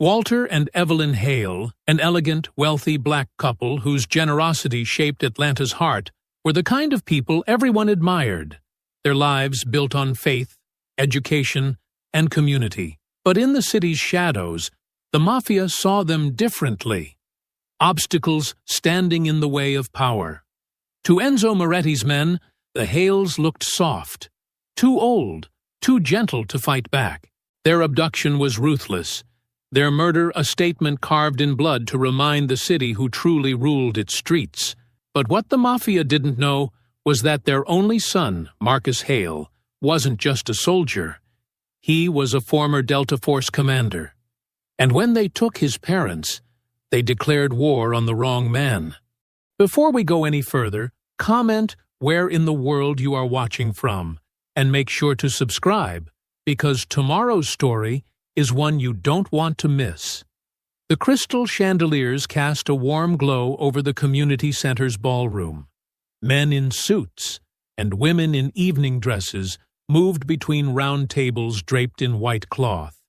Walter and Evelyn Hale, an elegant, wealthy black couple whose generosity shaped Atlanta's heart, were the kind of people everyone admired, their lives built on faith, education, and community. But in the city's shadows, the mafia saw them differently, obstacles standing in the way of power. To Enzo Moretti's men, the Hales looked soft, too old, too gentle to fight back. Their abduction was ruthless, their murder a statement carved in blood to remind the city who truly ruled its streets. But what the mafia didn't know was that their only son, Marcus Hale, wasn't just a soldier. He was a former Delta Force commander. And when they took his parents, they declared war on the wrong man. Before we go any further, comment where in the world you are watching from, and make sure to subscribe, because tomorrow's story is one you don't want to miss. The crystal chandeliers cast a warm glow over the community center's ballroom. Men in suits and women in evening dresses moved between round tables draped in white cloth.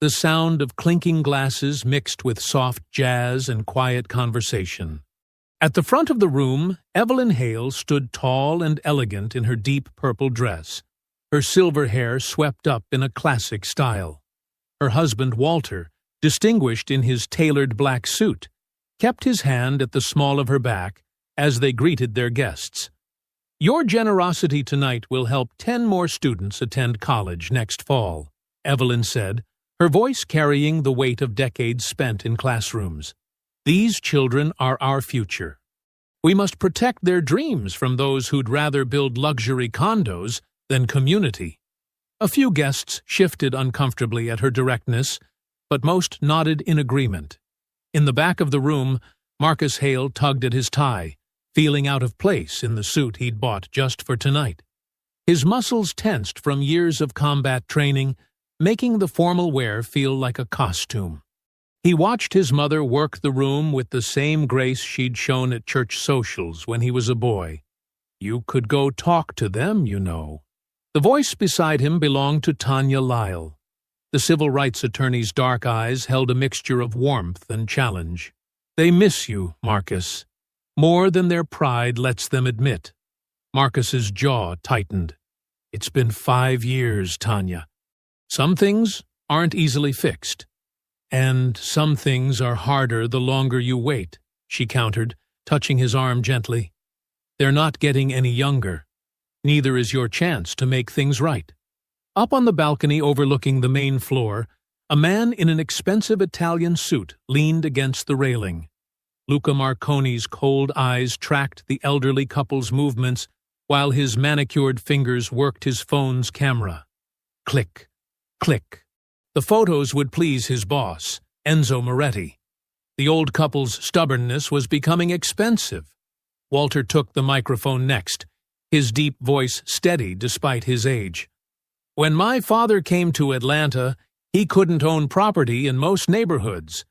The sound of clinking glasses mixed with soft jazz and quiet conversation. At the front of the room, Evelyn Hale stood tall and elegant in her deep purple dress, her silver hair swept up in a classic style. Her husband, Walter, distinguished in his tailored black suit, kept his hand at the small of her back as they greeted their guests. "Your generosity tonight will help 10 more students attend college next fall," Evelyn said, her voice carrying the weight of decades spent in classrooms. "These children are our future. We must protect their dreams from those who'd rather build luxury condos than community." A few guests shifted uncomfortably at her directness, but most nodded in agreement. In the back of the room, Marcus Hale tugged at his tie, feeling out of place in the suit he'd bought just for tonight. His muscles tensed from years of combat training, making the formal wear feel like a costume. He watched his mother work the room with the same grace she'd shown at church socials when he was a boy. "You could go talk to them, you know." The voice beside him belonged to Tanya Lyle. The civil rights attorney's dark eyes held a mixture of warmth and challenge. "They miss you, Marcus, more than their pride lets them admit." Marcus's jaw tightened. "It's been 5 years, Tanya. Some things aren't easily fixed. And some things are harder the longer you wait," she countered, touching his arm gently. "They're not getting any younger. Neither is your chance to make things right." Up on the balcony overlooking the main floor, a man in an expensive Italian suit leaned against the railing. Luca Marconi's cold eyes tracked the elderly couple's movements while his manicured fingers worked his phone's camera. Click, click. The photos would please his boss, Enzo Moretti. The old couple's stubbornness was becoming expensive. Walter took the microphone next, his deep voice steady despite his age. "When my father came to Atlanta, he couldn't own property in most neighborhoods.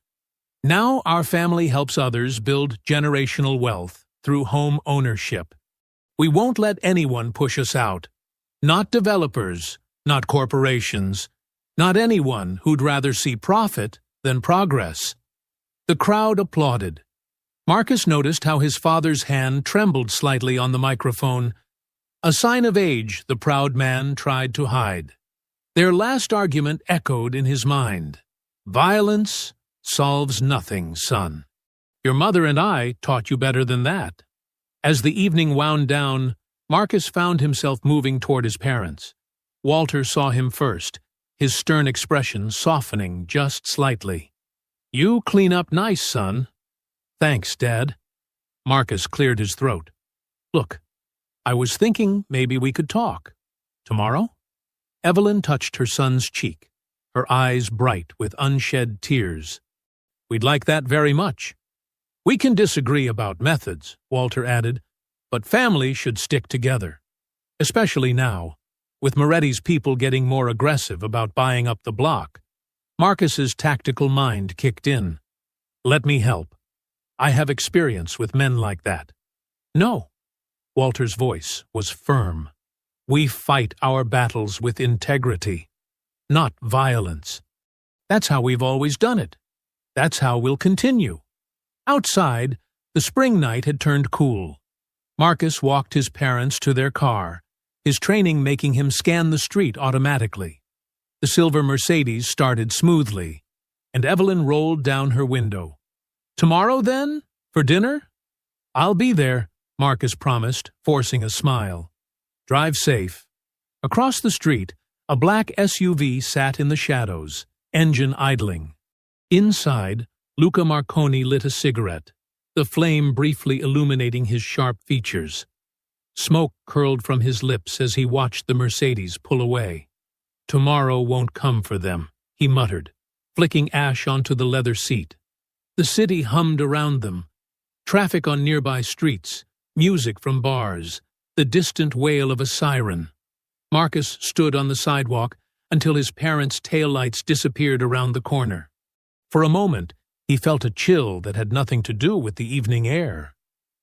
Now our family helps others build generational wealth through home ownership. We won't let anyone push us out. Not developers, not corporations, not anyone who'd rather see profit than progress." The crowd applauded. Marcus noticed how his father's hand trembled slightly on the microphone, a sign of age the proud man tried to hide. Their last argument echoed in his mind. "Violence solves nothing, son. Your mother and I taught you better than that." As the evening wound down, Marcus found himself moving toward his parents. Walter saw him first, his stern expression softening just slightly. "You clean up nice, son." "Thanks, Dad." Marcus cleared his throat. "Look, I was thinking maybe we could talk. Tomorrow?" Evelyn touched her son's cheek, her eyes bright with unshed tears. "We'd like that very much." "We can disagree about methods," Walter added, "but family should stick together. Especially now, with Moretti's people getting more aggressive about buying up the block." Marcus's tactical mind kicked in. "Let me help. I have experience with men like that." "No." Walter's voice was firm. "We fight our battles with integrity, not violence. That's how we've always done it," That's how we'll continue. Outside, the spring night had turned cool. Marcus walked his parents to their car, his training making him scan the street automatically. The silver Mercedes started smoothly, and Evelyn rolled down her window. "Tomorrow, then? For dinner?" "I'll be there," Marcus promised, forcing a smile. "Drive safe." Across the street, a black SUV sat in the shadows, engine idling. Inside, Luca Marconi lit a cigarette, the flame briefly illuminating his sharp features. Smoke curled from his lips as he watched the Mercedes pull away. "Tomorrow won't come for them," he muttered, flicking ash onto the leather seat. The city hummed around them. Traffic on nearby streets, music from bars, the distant wail of a siren. Marcus stood on the sidewalk until his parents' taillights disappeared around the corner. For a moment, he felt a chill that had nothing to do with the evening air.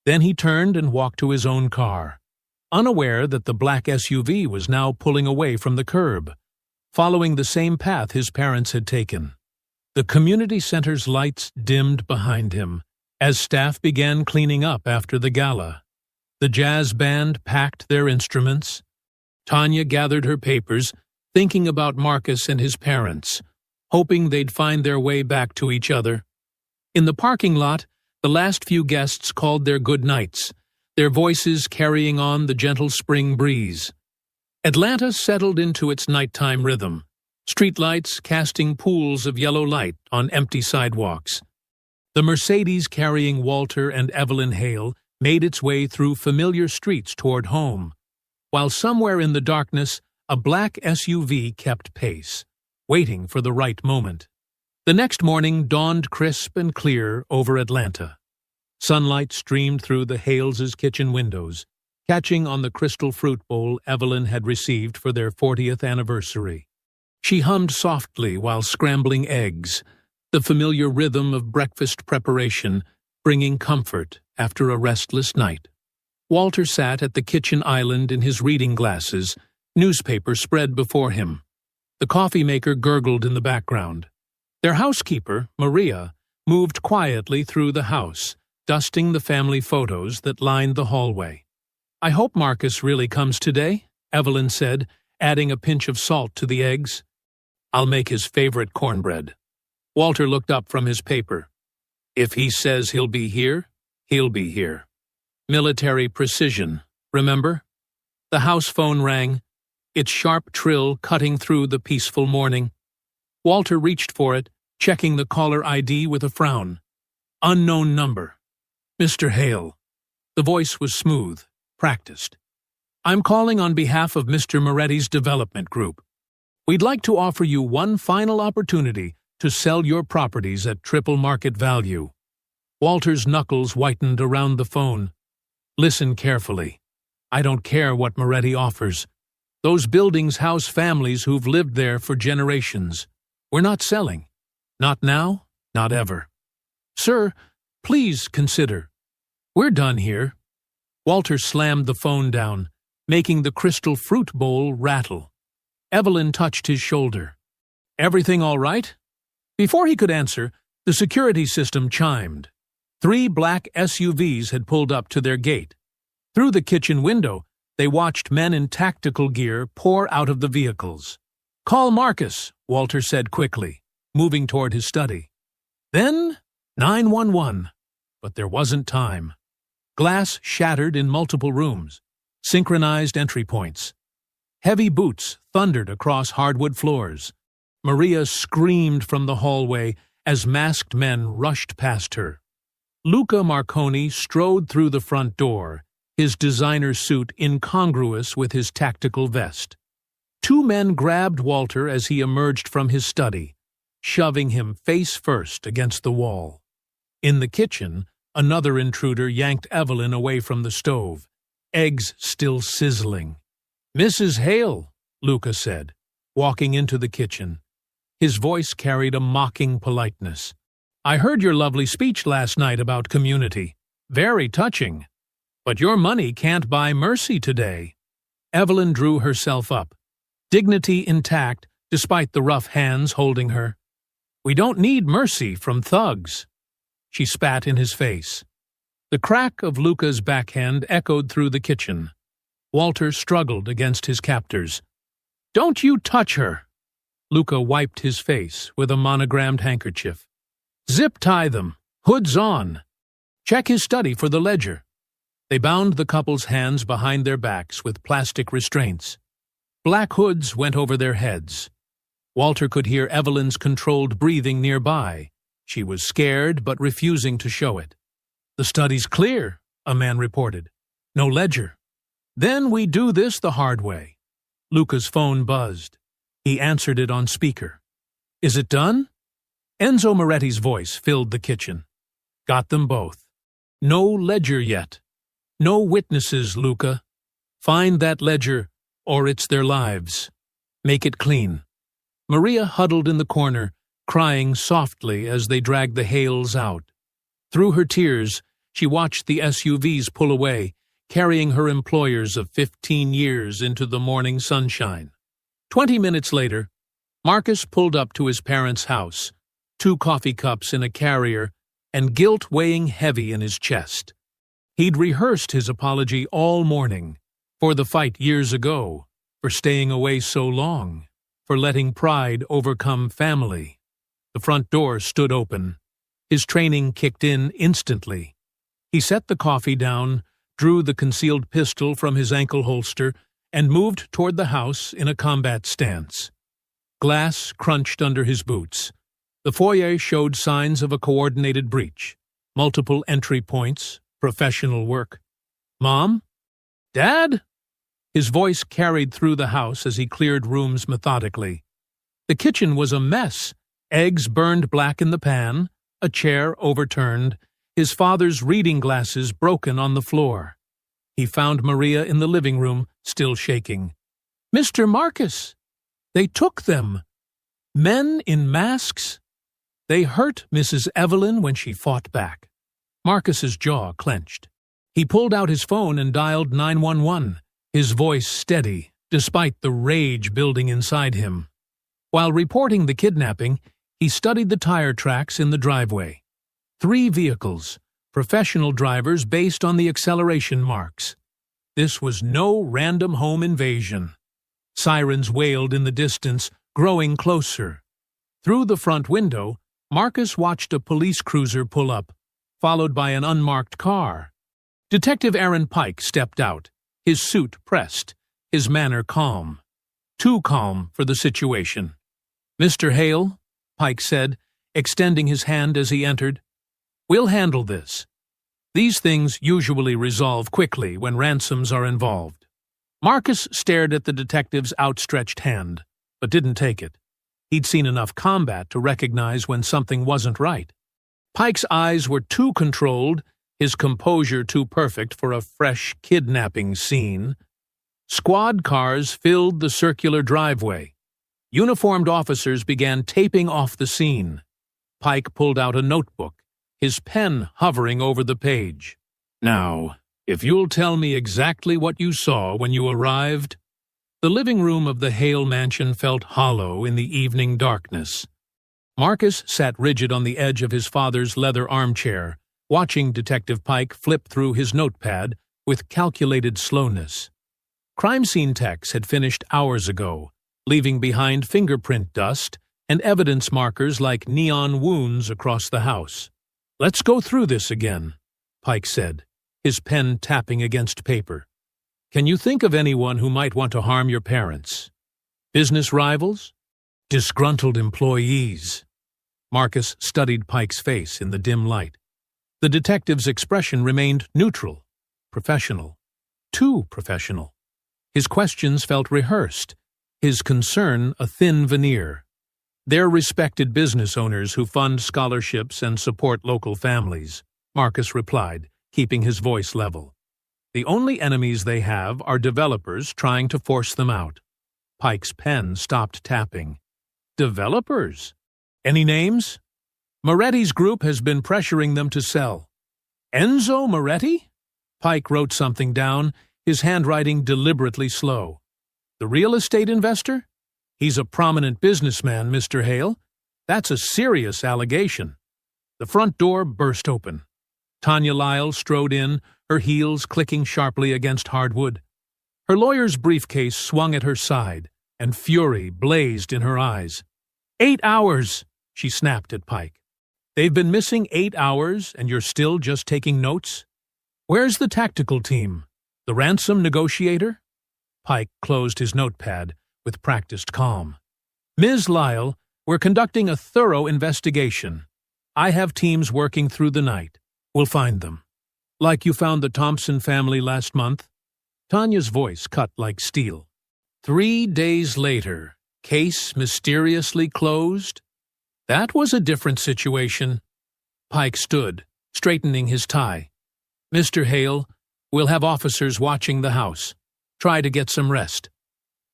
Then he turned and walked to his own car, unaware that the black SUV was now pulling away from the curb, following the same path his parents had taken. The community center's lights dimmed behind him as staff began cleaning up after the gala. The jazz band packed their instruments. Tanya gathered her papers, thinking about Marcus and his parents, hoping they'd find their way back to each other. In the parking lot, the last few guests called their good nights, their voices carrying on the gentle spring breeze. Atlanta settled into its nighttime rhythm, streetlights casting pools of yellow light on empty sidewalks. The Mercedes carrying Walter and Evelyn Hale made its way through familiar streets toward home, while somewhere in the darkness a black SUV kept pace, waiting for the right moment. The next morning dawned crisp and clear over Atlanta. Sunlight streamed through the Hales' kitchen windows, catching on the crystal fruit bowl Evelyn had received for their 40th anniversary. She hummed softly while scrambling eggs, the familiar rhythm of breakfast preparation, bringing comfort after a restless night. Walter sat at the kitchen island in his reading glasses, newspaper spread before him. The coffee maker gurgled in the background. Their housekeeper, Maria, moved quietly through the house, dusting the family photos that lined the hallway. "I hope Marcus really comes today," Evelyn said, adding a pinch of salt to the eggs. "I'll make his favorite cornbread." Walter looked up from his paper. "If he says he'll be here, he'll be here." Military precision, remember? The house phone rang, its sharp trill cutting through the peaceful morning. Walter reached for it, checking the caller ID with a frown. Unknown number. "Mr. Hale." The voice was smooth, practiced. "I'm calling on behalf of Mr. Moretti's development group. We'd like to offer you one final opportunity to sell your properties at triple market value." Walter's knuckles whitened around the phone. "Listen carefully. I don't care what Moretti offers. Those buildings house families who've lived there for generations. We're not selling. Not now, not ever. Sir, please consider. We're done here." Walter slammed the phone down, making the crystal fruit bowl rattle. Evelyn touched his shoulder. "Everything all right?" Before he could answer, the security system chimed. 3 black SUVs had pulled up to their gate. Through the kitchen window, they watched men in tactical gear pour out of the vehicles. "Call Marcus," Walter said quickly, moving toward his study. Then 911. But there wasn't time. Glass shattered in multiple rooms, synchronized entry points. Heavy boots thundered across hardwood floors. Maria screamed from the hallway as masked men rushed past her. Luca Marconi strode through the front door, his designer suit incongruous with his tactical vest. 2 men grabbed Walter as he emerged from his study, shoving him face first against the wall. In the kitchen, another intruder yanked Evelyn away from the stove, eggs still sizzling. "Mrs. Hale," Luca said, walking into the kitchen. His voice carried a mocking politeness. "I heard your lovely speech last night about community. Very touching. But your money can't buy mercy today." Evelyn drew herself up, dignity intact despite the rough hands holding her. We don't need mercy from thugs." She spat in his face. The crack of Luca's backhand echoed through the kitchen. Walter struggled against his captors. "Don't you touch her!" Luca wiped his face with a monogrammed handkerchief. "Zip-tie them. Hoods on. Check his study for the ledger." They bound the couple's hands behind their backs with plastic restraints. Black hoods went over their heads. Walter could hear Evelyn's controlled breathing nearby. She was scared but refusing to show it. "The study's clear," a man reported. "No ledger." "Then we do this the hard way." Luca's phone buzzed. He answered it on speaker. "Is it done?" Enzo Moretti's voice filled the kitchen. "Got them both. No ledger yet. No witnesses, Luca. Find that ledger, or it's their lives. Make it clean." Maria huddled in the corner, crying softly as they dragged the Hales out. Through her tears, she watched the SUVs pull away, carrying her employers of 15 years into the morning sunshine. 20 minutes later, Marcus pulled up to his parents' house, 2 coffee cups in a carrier, and guilt weighing heavy in his chest. He'd rehearsed his apology all morning, for the fight years ago, for staying away so long, for letting pride overcome family. The front door stood open. His training kicked in instantly. He set the coffee down, drew the concealed pistol from his ankle holster, and moved toward the house in a combat stance. Glass crunched under his boots. The foyer showed signs of a coordinated breach. Multiple entry points, professional work. "Mom? Dad?" His voice carried through the house as he cleared rooms methodically. The kitchen was a mess. Eggs burned black in the pan, a chair overturned, his father's reading glasses broken on the floor. He found Maria in the living room, still shaking. "Mr. Marcus! They took them! Men in masks! They hurt Mrs. Evelyn when she fought back." Marcus's jaw clenched. He pulled out his phone and dialed 911, his voice steady, despite the rage building inside him. While reporting the kidnapping, he studied the tire tracks in the driveway. 3 vehicles, professional drivers based on the acceleration marks. This was no random home invasion. Sirens wailed in the distance, growing closer. Through the front window, Marcus watched a police cruiser pull up, followed by an unmarked car. Detective Aaron Pike stepped out, his suit pressed, his manner calm. Too calm for the situation. "Mr. Hale," Pike said, extending his hand as he entered, "we'll handle this. These things usually resolve quickly when ransoms are involved." Marcus stared at the detective's outstretched hand, but didn't take it. He'd seen enough combat to recognize when something wasn't right. Pike's eyes were too controlled, his composure too perfect for a fresh kidnapping scene. Squad cars filled the circular driveway. Uniformed officers began taping off the scene. Pike pulled out a notebook, his pen hovering over the page. "Now, if you'll tell me exactly what you saw when you arrived." The living room of the Hale mansion felt hollow in the evening darkness. Marcus sat rigid on the edge of his father's leather armchair, watching Detective Pike flip through his notepad with calculated slowness. Crime scene techs had finished hours ago, leaving behind fingerprint dust and evidence markers like neon wounds across the house. "Let's go through this again," Pike said, his pen tapping against paper. "Can you think of anyone who might want to harm your parents? Business rivals? Disgruntled employees?" Marcus studied Pike's face in the dim light. The detective's expression remained neutral, professional, too professional. His questions felt rehearsed, his concern a thin veneer. "They're respected business owners who fund scholarships and support local families," Marcus replied, keeping his voice level. "The only enemies they have are developers trying to force them out." Pike's pen stopped tapping. "Developers? Any names?" "Moretti's group has been pressuring them to sell." "Enzo Moretti?" Pike wrote something down, his handwriting deliberately slow. "The real estate investor? He's a prominent businessman, Mr. Hale. That's a serious allegation. The front door burst open. Tanya Lyle strode in, her heels clicking sharply against hardwood. Her lawyer's briefcase swung at her side, and fury blazed in her eyes. 8 hours, she snapped at Pike. They've been missing 8 hours, and you're still just taking notes? Where's the tactical team? The ransom negotiator? Pike closed his notepad with practiced calm. Ms. Lyle, we're conducting a thorough investigation. I have teams working through the night. We'll find them. Like you found the Thompson family last month? Tanya's voice cut like steel. 3 days later, case mysteriously closed? That was a different situation. Pike stood, straightening his tie. Mr. Hale, we'll have officers watching the house. Try to get some rest.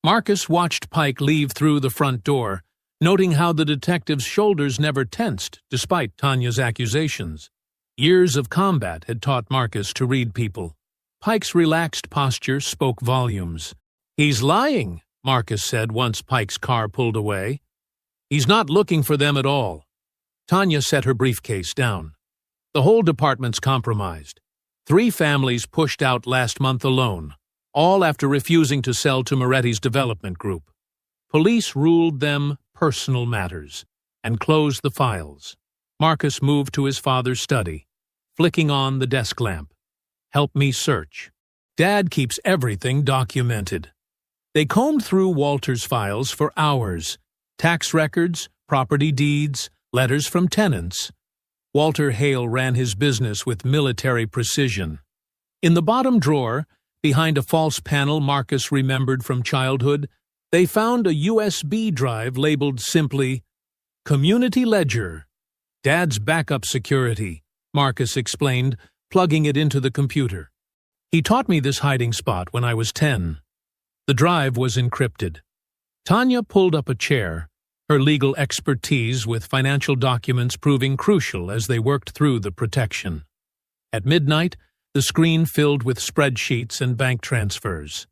Marcus watched Pike leave through the front door, noting how the detective's shoulders never tensed despite Tanya's accusations. Years of combat had taught Marcus to read people. Pike's relaxed posture spoke volumes. He's lying, Marcus said once Pike's car pulled away. He's not looking for them at all. Tanya set her briefcase down. The whole department's compromised. 3 families pushed out last month alone, all after refusing to sell to Moretti's development group. Police ruled them personal matters and closed the files. Marcus moved to his father's study, flicking on the desk lamp. Help me search. Dad keeps everything documented. They combed through Walter's files for hours. Tax records, property deeds, letters from tenants. Walter Hale ran his business with military precision. In the bottom drawer, behind a false panel Marcus remembered from childhood, they found a USB drive labeled simply, Community Ledger. Dad's backup security, Marcus explained, plugging it into the computer. He taught me this hiding spot when I was 10. The drive was encrypted. Tanya pulled up a chair, her legal expertise with financial documents proving crucial as they worked through the protection. At midnight, the screen filled with spreadsheets and bank transfers.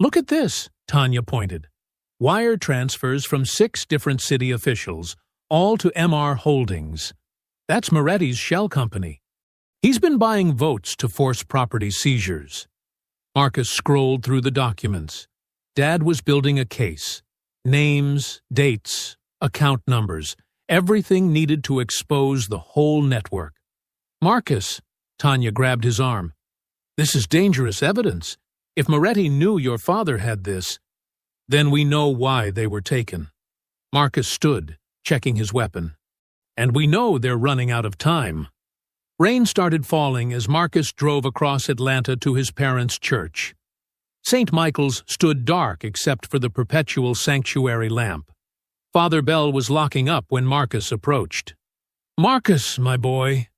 Look at this, Tanya pointed. Wire transfers from 6 different city officials, all to MR Holdings. That's Moretti's shell company. He's been buying votes to force property seizures. Marcus scrolled through the documents. Dad was building a case. Names, dates, account numbers, everything needed to expose the whole network. Marcus, Tanya grabbed his arm. This is dangerous evidence. If Moretti knew your father had this, then we know why they were taken. Marcus stood, checking his weapon. And we know they're running out of time. Rain started falling as Marcus drove across Atlanta to his parents' church. St. Michael's stood dark except for the perpetual sanctuary lamp. Father Bell was locking up when Marcus approached. "Marcus, my boy."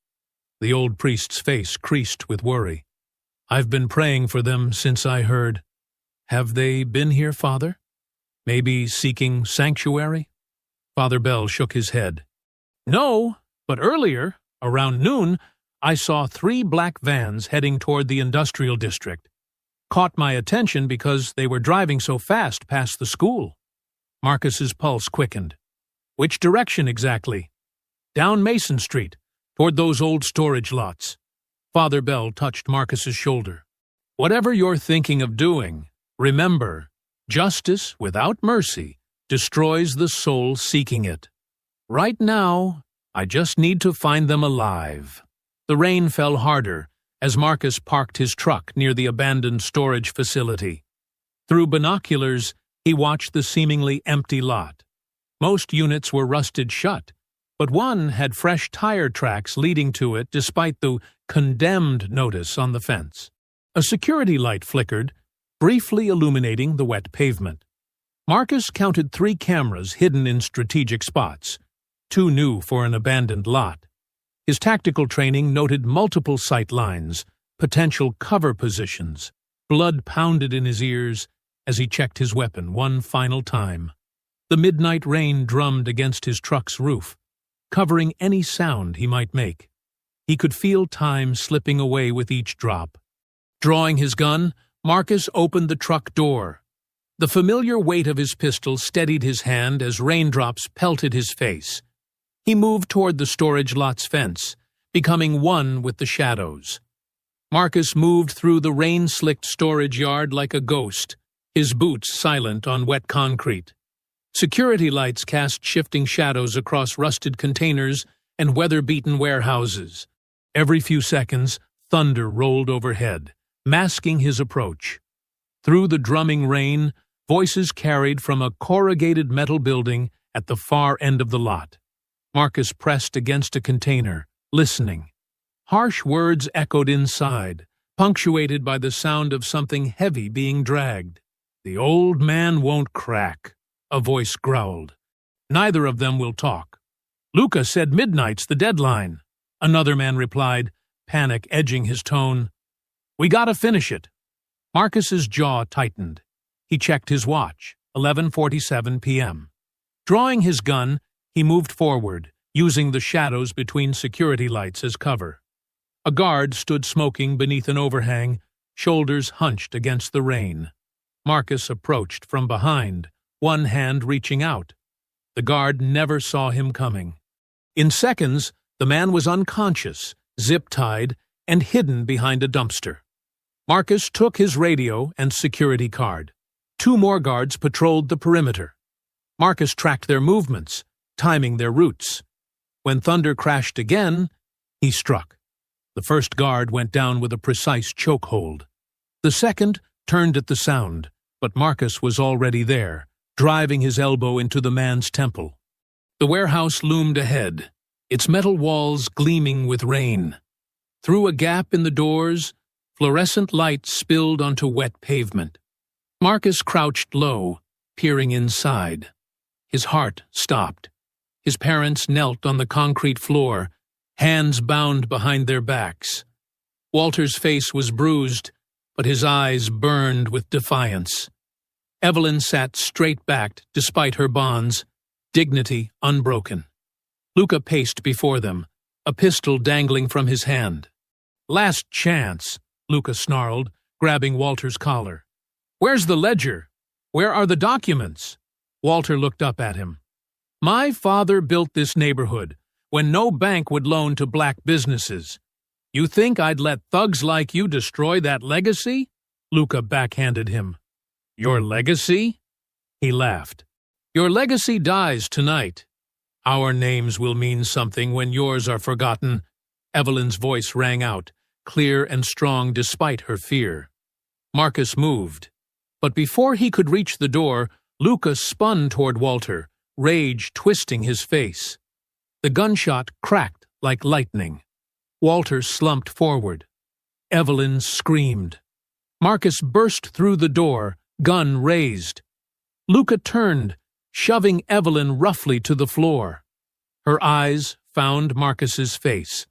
The old priest's face creased with worry. "I've been praying for them since I heard. Have they been here, Father? Maybe seeking sanctuary?" Father Bell shook his head. "No, but earlier, around noon, I saw 3 black vans heading toward the industrial district. Caught my attention because they were driving so fast past the school." Marcus's pulse quickened. "Which direction exactly?" "Down Mason Street, toward those old storage lots." Father Bell touched Marcus's shoulder. "Whatever you're thinking of doing, remember, justice without mercy destroys the soul seeking it. Right now, I just need to find them alive." The rain fell harder as Marcus parked his truck near the abandoned storage facility. Through binoculars, he watched the seemingly empty lot. Most units were rusted shut, but one had fresh tire tracks leading to it despite the condemned notice on the fence. A security light flickered, briefly illuminating the wet pavement. Marcus counted 3 cameras hidden in strategic spots, too new for an abandoned lot. His tactical training noted multiple sight lines, potential cover positions. Blood pounded in his ears as he checked his weapon one final time. The midnight rain drummed against his truck's roof, covering any sound he might make. He could feel time slipping away with each drop. Drawing his gun, Marcus opened the truck door. The familiar weight of his pistol steadied his hand as raindrops pelted his face, He moved toward the storage lot's fence, becoming one with the shadows. Marcus moved through the rain-slicked storage yard like a ghost, his boots silent on wet concrete. Security lights cast shifting shadows across rusted containers and weather-beaten warehouses. Every few seconds, thunder rolled overhead, masking his approach. Through the drumming rain, voices carried from a corrugated metal building at the far end of the lot. Marcus pressed against a container, listening. Harsh words echoed inside, punctuated by the sound of something heavy being dragged. "The old man won't crack," a voice growled. "Neither of them will talk." "Luca said midnight's the deadline," another man replied, panic edging his tone. "We gotta finish it." Marcus's jaw tightened. He checked his watch, 11:47 p.m. Drawing his gun, he moved forward, using the shadows between security lights as cover. A guard stood smoking beneath an overhang, shoulders hunched against the rain. Marcus approached from behind, one hand reaching out. The guard never saw him coming. In seconds, the man was unconscious, zip-tied, and hidden behind a dumpster. Marcus took his radio and security card. 2 more guards patrolled the perimeter. Marcus tracked their movements, timing their routes. When thunder crashed again, he struck. The first guard went down with a precise chokehold. The second turned at the sound, but Marcus was already there, driving his elbow into the man's temple. The warehouse loomed ahead, its metal walls gleaming with rain. Through a gap in the doors, fluorescent light spilled onto wet pavement. Marcus crouched low, peering inside. His heart stopped. His parents knelt on the concrete floor, hands bound behind their backs. Walter's face was bruised, but his eyes burned with defiance. Evelyn sat straight-backed despite her bonds, dignity unbroken. Luca paced before them, a pistol dangling from his hand. "Last chance," Luca snarled, grabbing Walter's collar. "Where's the ledger? Where are the documents?" Walter looked up at him. "My father built this neighborhood when no bank would loan to black businesses. You think I'd let thugs like you destroy that legacy?" Luca backhanded him. "Your legacy?" He laughed. "Your legacy dies tonight. Our names will mean something when yours are forgotten." Evelyn's voice rang out, clear and strong despite her fear. Marcus moved. But before he could reach the door, Luca spun toward Walter, rage twisting his face. The gunshot cracked like lightning. Walter slumped forward. Evelyn screamed. Marcus burst through the door, gun raised. Luca turned, shoving Evelyn roughly to the floor. Her eyes found Marcus's face.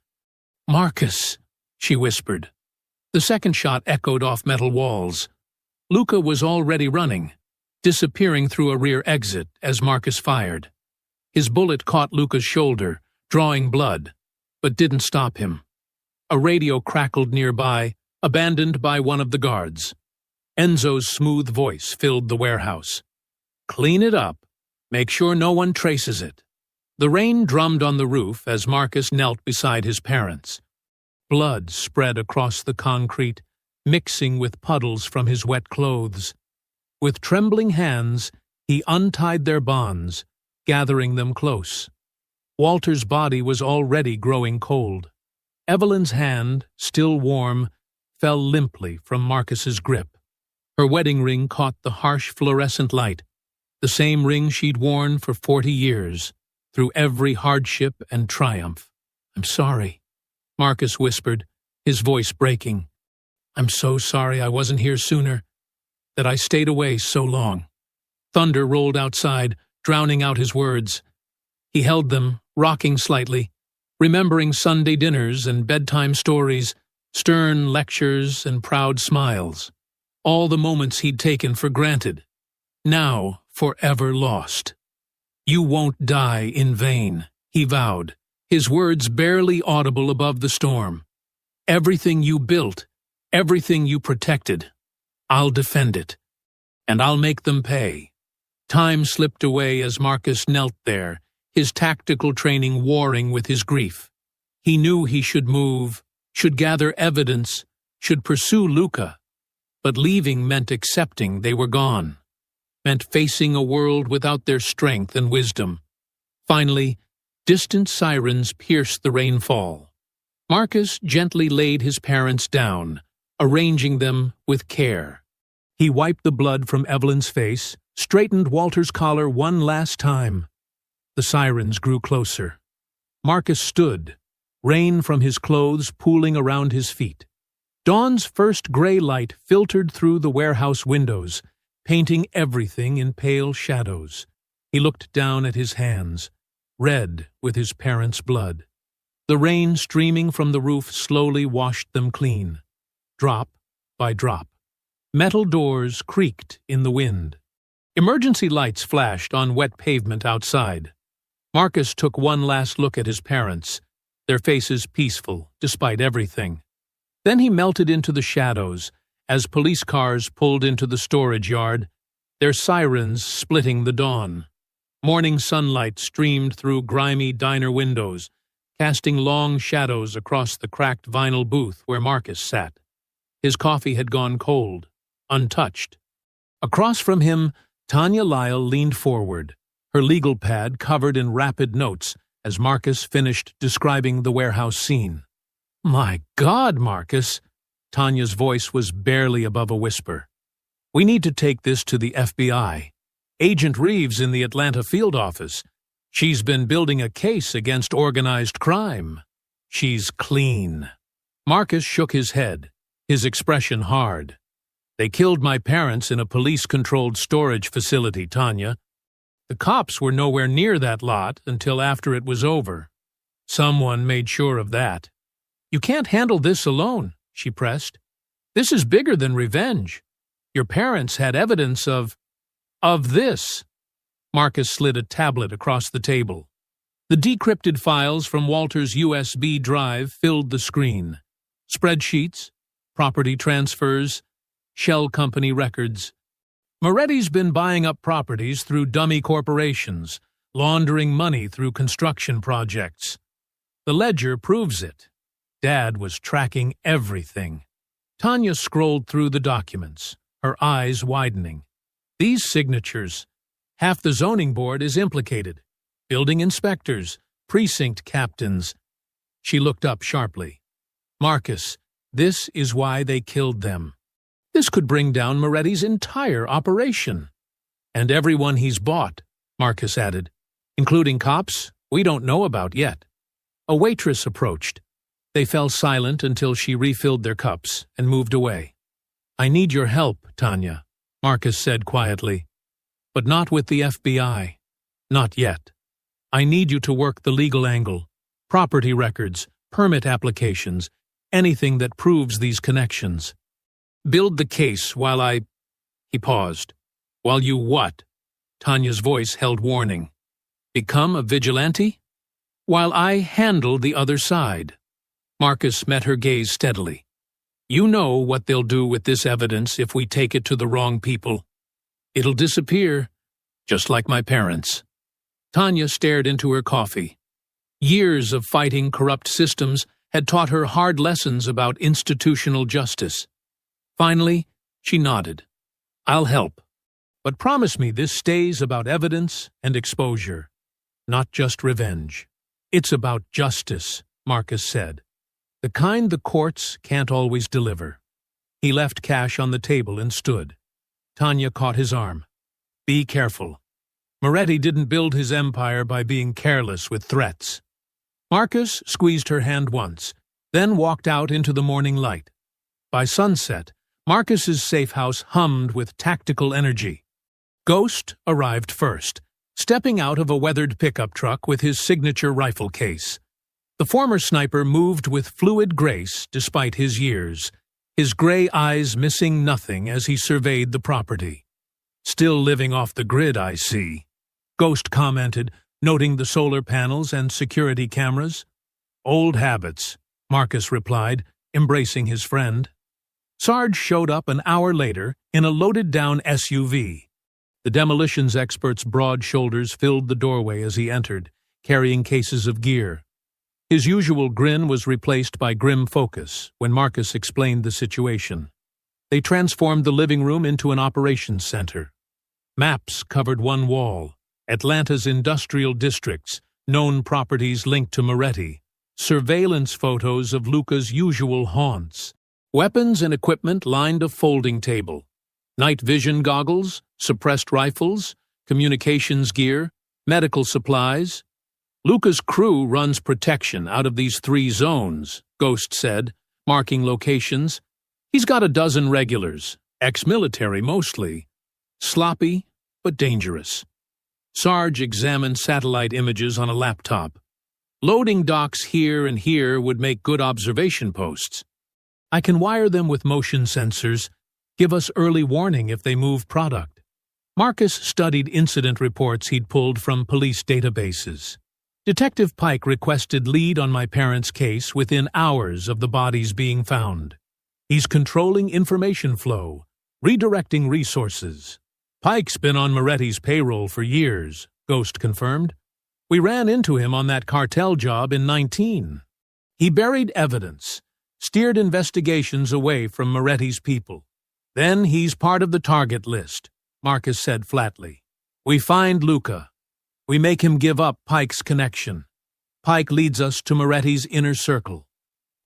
"Marcus," she whispered. The second shot echoed off metal walls. Luca was already running, disappearing through a rear exit as Marcus fired. His bullet caught Luca's shoulder, drawing blood, but didn't stop him. A radio crackled nearby, abandoned by one of the guards. Enzo's smooth voice filled the warehouse. "Clean it up. Make sure no one traces it." The rain drummed on the roof as Marcus knelt beside his parents. Blood spread across the concrete, mixing with puddles from his wet clothes. With trembling hands, he untied their bonds, gathering them close. Walter's body was already growing cold. Evelyn's hand, still warm, fell limply from Marcus's grip. Her wedding ring caught the harsh fluorescent light, the same ring she'd worn for 40 years, through every hardship and triumph. "I'm sorry," Marcus whispered, his voice breaking. "I'm so sorry I wasn't here sooner, that I stayed away so long." Thunder rolled outside, drowning out his words. He held them, rocking slightly, remembering Sunday dinners and bedtime stories, stern lectures and proud smiles. All the moments he'd taken for granted, now forever lost. "You won't die in vain," he vowed, his words barely audible above the storm. "Everything you built, everything you protected, I'll defend it, and I'll make them pay." Time slipped away as Marcus knelt there, his tactical training warring with his grief. He knew he should move, should gather evidence, should pursue Luca. But leaving meant accepting they were gone, meant facing a world without their strength and wisdom. Finally, distant sirens pierced the rainfall. Marcus gently laid his parents down, arranging them with care. He wiped the blood from Evelyn's face, straightened Walter's collar one last time. The sirens grew closer. Marcus stood, rain from his clothes pooling around his feet. Dawn's first gray light filtered through the warehouse windows, painting everything in pale shadows. He looked down at his hands, red with his parents' blood. The rain streaming from the roof slowly washed them clean, drop by drop. Metal doors creaked in the wind. Emergency lights flashed on wet pavement outside. Marcus took one last look at his parents, their faces peaceful despite everything. Then he melted into the shadows as police cars pulled into the storage yard, their sirens splitting the dawn. Morning sunlight streamed through grimy diner windows, casting long shadows across the cracked vinyl booth where Marcus sat. His coffee had gone cold, untouched. Across from him, Tanya Lyle leaned forward, her legal pad covered in rapid notes as Marcus finished describing the warehouse scene. "My God, Marcus!" Tanya's voice was barely above a whisper. "We need to take this to the FBI. Agent Reeves in the Atlanta field office. She's been building a case against organized crime. She's clean." Marcus shook his head, his expression hard. "They killed my parents in a police-controlled storage facility, Tanya. The cops were nowhere near that lot until after it was over. Someone made sure of that." "You can't handle this alone," she pressed. "This is bigger than revenge. Your parents had evidence of this." Marcus slid a tablet across the table. The decrypted files from Walter's USB drive filled the screen. Spreadsheets, property transfers, shell company records. Moretti's been buying up properties through dummy corporations, laundering money through construction projects. The ledger proves it. Dad was tracking everything. Tanya scrolled through the documents, her eyes widening. These signatures. Half the zoning board is implicated. Building inspectors, precinct captains. She looked up sharply. "Marcus, this is why they killed them. This could bring down Moretti's entire operation." "And everyone he's bought," Marcus added, "including cops we don't know about yet." A waitress approached. They fell silent until she refilled their cups and moved away. "I need your help, Tanya," Marcus said quietly. "But not with the FBI. Not yet. I need you to work the legal angle. Property records, permit applications, anything that proves these connections. Build the case while I—" He paused. "While you what?" Tanya's voice held warning. "Become a vigilante?" "While I handle the other side." Marcus met her gaze steadily. "You know what they'll do with this evidence if we take it to the wrong people. It'll disappear, just like my parents." Tanya stared into her coffee. Years of fighting corrupt systems had taught her hard lessons about institutional justice. Finally, she nodded. "I'll help. But promise me this stays about evidence and exposure, not just revenge." "It's about justice," Marcus said. "The kind the courts can't always deliver." He left cash on the table and stood. Tanya caught his arm. "Be careful. Moretti didn't build his empire by being careless with threats." Marcus squeezed her hand once, then walked out into the morning light. By sunset, Marcus's safe house hummed with tactical energy. Ghost arrived first, stepping out of a weathered pickup truck with his signature rifle case. The former sniper moved with fluid grace despite his years, his gray eyes missing nothing as he surveyed the property. "Still living off the grid, I see," Ghost commented, noting the solar panels and security cameras. "Old habits," Marcus replied, embracing his friend. Sarge showed up an hour later in a loaded-down SUV. The demolitions expert's broad shoulders filled the doorway as he entered, carrying cases of gear. His usual grin was replaced by grim focus when Marcus explained the situation. They transformed the living room into an operations center. Maps covered one wall, Atlanta's industrial districts, known properties linked to Moretti, surveillance photos of Luca's usual haunts. Weapons and equipment lined a folding table. Night vision goggles, suppressed rifles, communications gear, medical supplies. Luca's crew runs protection out of these 3 zones, Ghost said, marking locations. He's got a dozen regulars, ex-military mostly. Sloppy, but dangerous. Sarge examined satellite images on a laptop. Loading docks here and here would make good observation posts. I can wire them with motion sensors, give us early warning if they move product. Marcus studied incident reports he'd pulled from police databases. Detective Pike requested lead on my parents' case within hours of the bodies being found. He's controlling information flow, redirecting resources. Pike's been on Moretti's payroll for years, Ghost confirmed. We ran into him on that cartel job in 19. He buried evidence, steered investigations away from Moretti's people. Then he's part of the target list, Marcus said flatly. We find Luca. We make him give up Pike's connection. Pike leads us to Moretti's inner circle.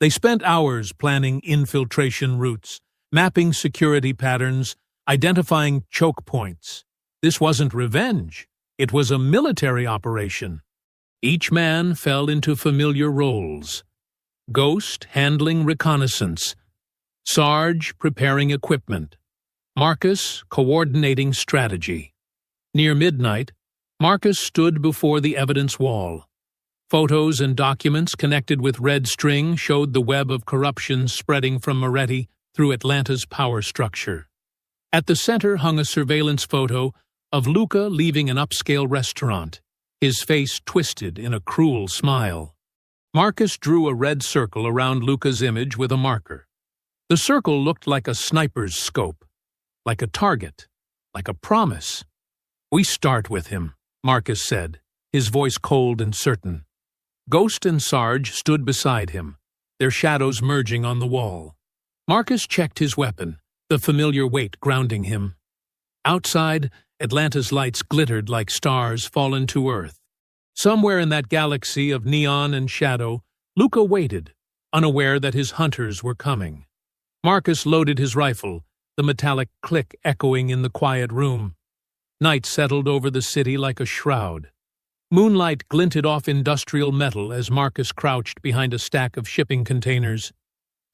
They spent hours planning infiltration routes, mapping security patterns, identifying choke points. This wasn't revenge. It was a military operation. Each man fell into familiar roles. Ghost handling reconnaissance. Sarge preparing equipment. Marcus coordinating strategy. Near midnight, Marcus stood before the evidence wall. Photos and documents connected with red string showed the web of corruption spreading from Moretti through Atlanta's power structure. At the center hung a surveillance photo of Luca leaving an upscale restaurant, his face twisted in a cruel smile. Marcus drew a red circle around Luca's image with a marker. The circle looked like a sniper's scope, like a target, like a promise. We start with him, Marcus said, his voice cold and certain. Ghost and Sarge stood beside him, their shadows merging on the wall. Marcus checked his weapon, the familiar weight grounding him. Outside, Atlanta's lights glittered like stars fallen to earth. Somewhere in that galaxy of neon and shadow, Luca waited, unaware that his hunters were coming. Marcus loaded his rifle, the metallic click echoing in the quiet room. Night settled over the city like a shroud. Moonlight glinted off industrial metal as Marcus crouched behind a stack of shipping containers.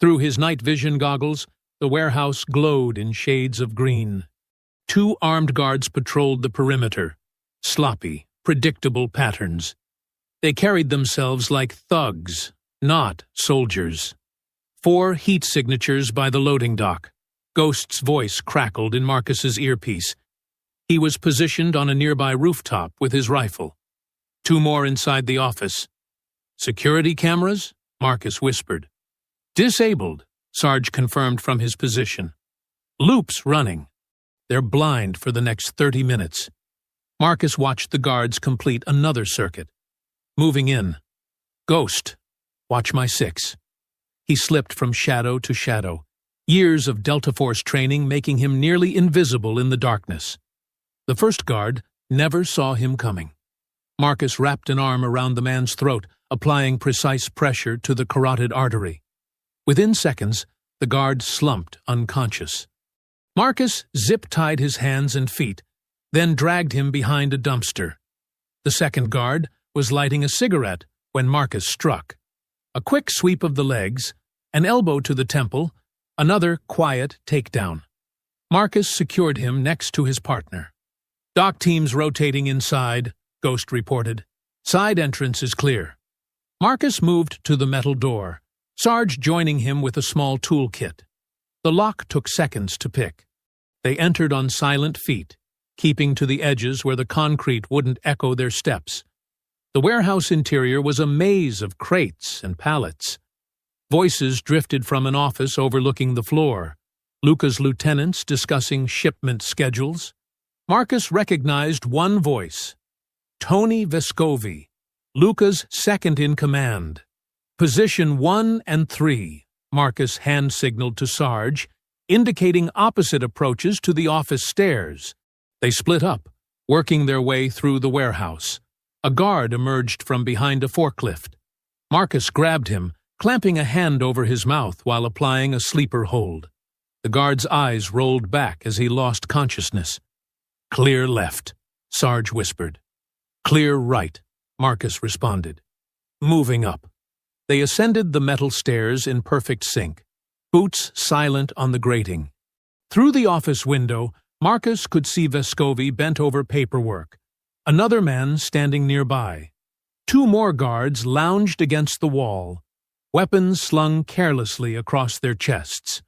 Through his night vision goggles, the warehouse glowed in shades of green. 2 armed guards patrolled the perimeter. Sloppy, predictable patterns. They carried themselves like thugs, not soldiers. 4 heat signatures by the loading dock. Ghost's voice crackled in Marcus's earpiece. He was positioned on a nearby rooftop with his rifle. 2 more inside the office. Security cameras? Marcus whispered. Disabled, Sarge confirmed from his position. Loops running. They're blind for the next 30 minutes. Marcus watched the guards complete another circuit. Moving in. Ghost, watch my 6. He slipped from shadow to shadow, years of Delta Force training making him nearly invisible in the darkness. The first guard never saw him coming. Marcus wrapped an arm around the man's throat, applying precise pressure to the carotid artery. Within seconds, the guard slumped unconscious. Marcus zip-tied his hands and feet, then dragged him behind a dumpster. The second guard was lighting a cigarette when Marcus struck. A quick sweep of the legs, an elbow to the temple, another quiet takedown. Marcus secured him next to his partner. Dock teams rotating inside, Ghost reported. Side entrance is clear. Marcus moved to the metal door, Sarge joining him with a small toolkit. The lock took seconds to pick. They entered on silent feet, keeping to the edges where the concrete wouldn't echo their steps. The warehouse interior was a maze of crates and pallets. Voices drifted from an office overlooking the floor, Luca's lieutenants discussing shipment schedules. Marcus recognized one voice, Tony Vescovi, Luca's second in command. Position 1 and 3, Marcus hand-signaled to Sarge, indicating opposite approaches to the office stairs. They split up, working their way through the warehouse. A guard emerged from behind a forklift. Marcus grabbed him, clamping a hand over his mouth while applying a sleeper hold. The guard's eyes rolled back as he lost consciousness. "Clear left," Sarge whispered. "Clear right," Marcus responded. Moving up. They ascended the metal stairs in perfect sync, boots silent on the grating. Through the office window, Marcus could see Vescovi bent over paperwork, another man standing nearby. 2 more guards lounged against the wall, weapons slung carelessly across their chests.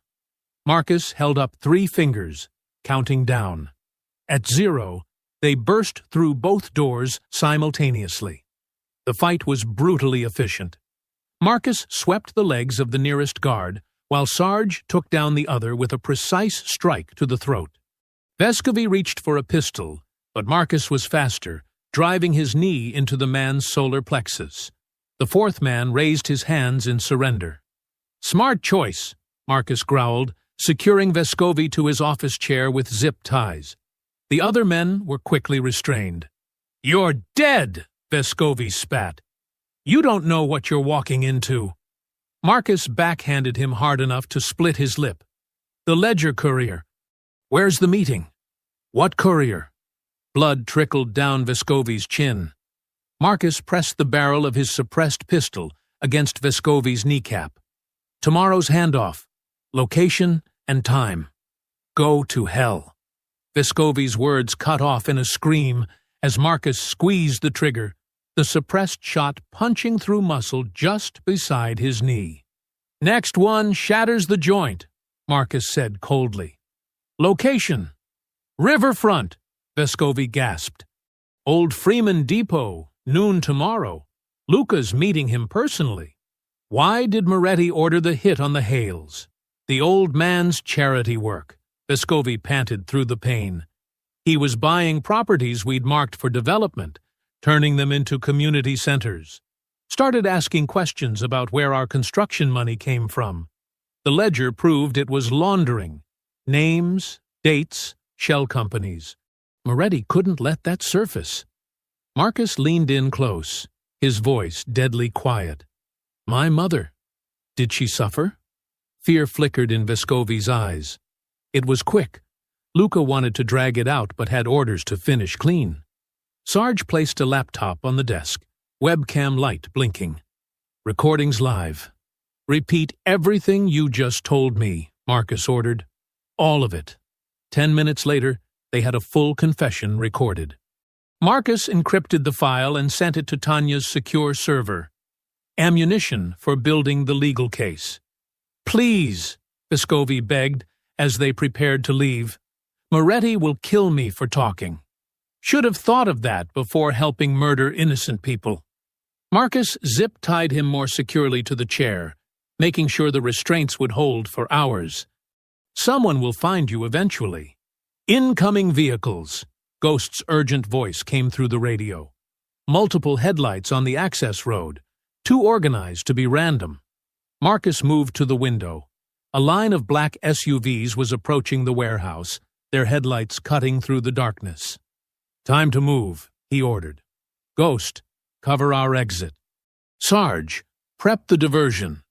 Marcus held up 3 fingers, counting down. At 0, they burst through both doors simultaneously. The fight was brutally efficient. Marcus swept the legs of the nearest guard, while Sarge took down the other with a precise strike to the throat. Vescovi reached for a pistol, but Marcus was faster, driving his knee into the man's solar plexus. The 4th man raised his hands in surrender. "Smart choice," Marcus growled, securing Vescovi to his office chair with zip ties. The other men were quickly restrained. "You're dead," Vescovi spat. "You don't know what you're walking into." Marcus backhanded him hard enough to split his lip. "The Ledger courier." "Where's the meeting?" "What courier?" Blood trickled down Vescovi's chin. Marcus pressed the barrel of his suppressed pistol against Vescovi's kneecap. "Tomorrow's handoff. Location and time." "Go to hell." Vescovi's words cut off in a scream as Marcus squeezed the trigger, the suppressed shot punching through muscle just beside his knee. "Next one shatters the joint," Marcus said coldly. "Location." "Riverfront," Vescovi gasped. "Old Freeman Depot, noon tomorrow. Luca's meeting him personally." Why did Moretti order the hit on the Hales? The old man's charity work, Vescovi panted through the pain. He was buying properties we'd marked for development, turning them into community centers. Started asking questions about where our construction money came from. The ledger proved it was laundering. Names, dates, shell companies. Moretti couldn't let that surface. Marcus leaned in close, his voice deadly quiet. "My mother. Did she suffer?" Fear flickered in Vescovi's eyes. It was quick. Luca wanted to drag it out but had orders to finish clean. Sarge placed a laptop on the desk, webcam light blinking. "Recordings live. Repeat everything you just told me," Marcus ordered. "All of it." 10 minutes later, they had a full confession recorded. Marcus encrypted the file and sent it to Tanya's secure server. Ammunition for building the legal case. "Please," Vescovi begged as they prepared to leave. "Moretti will kill me for talking. Should have thought of that before helping murder innocent people." Marcus zip-tied him more securely to the chair, making sure the restraints would hold for hours. "Someone will find you eventually." "Incoming vehicles," Ghost's urgent voice came through the radio. Multiple headlights on the access road, too organized to be random. Marcus moved to the window. A line of black SUVs was approaching the warehouse, their headlights cutting through the darkness. "Time to move," he ordered. "Ghost, cover our exit." "Sarge, prep the diversion."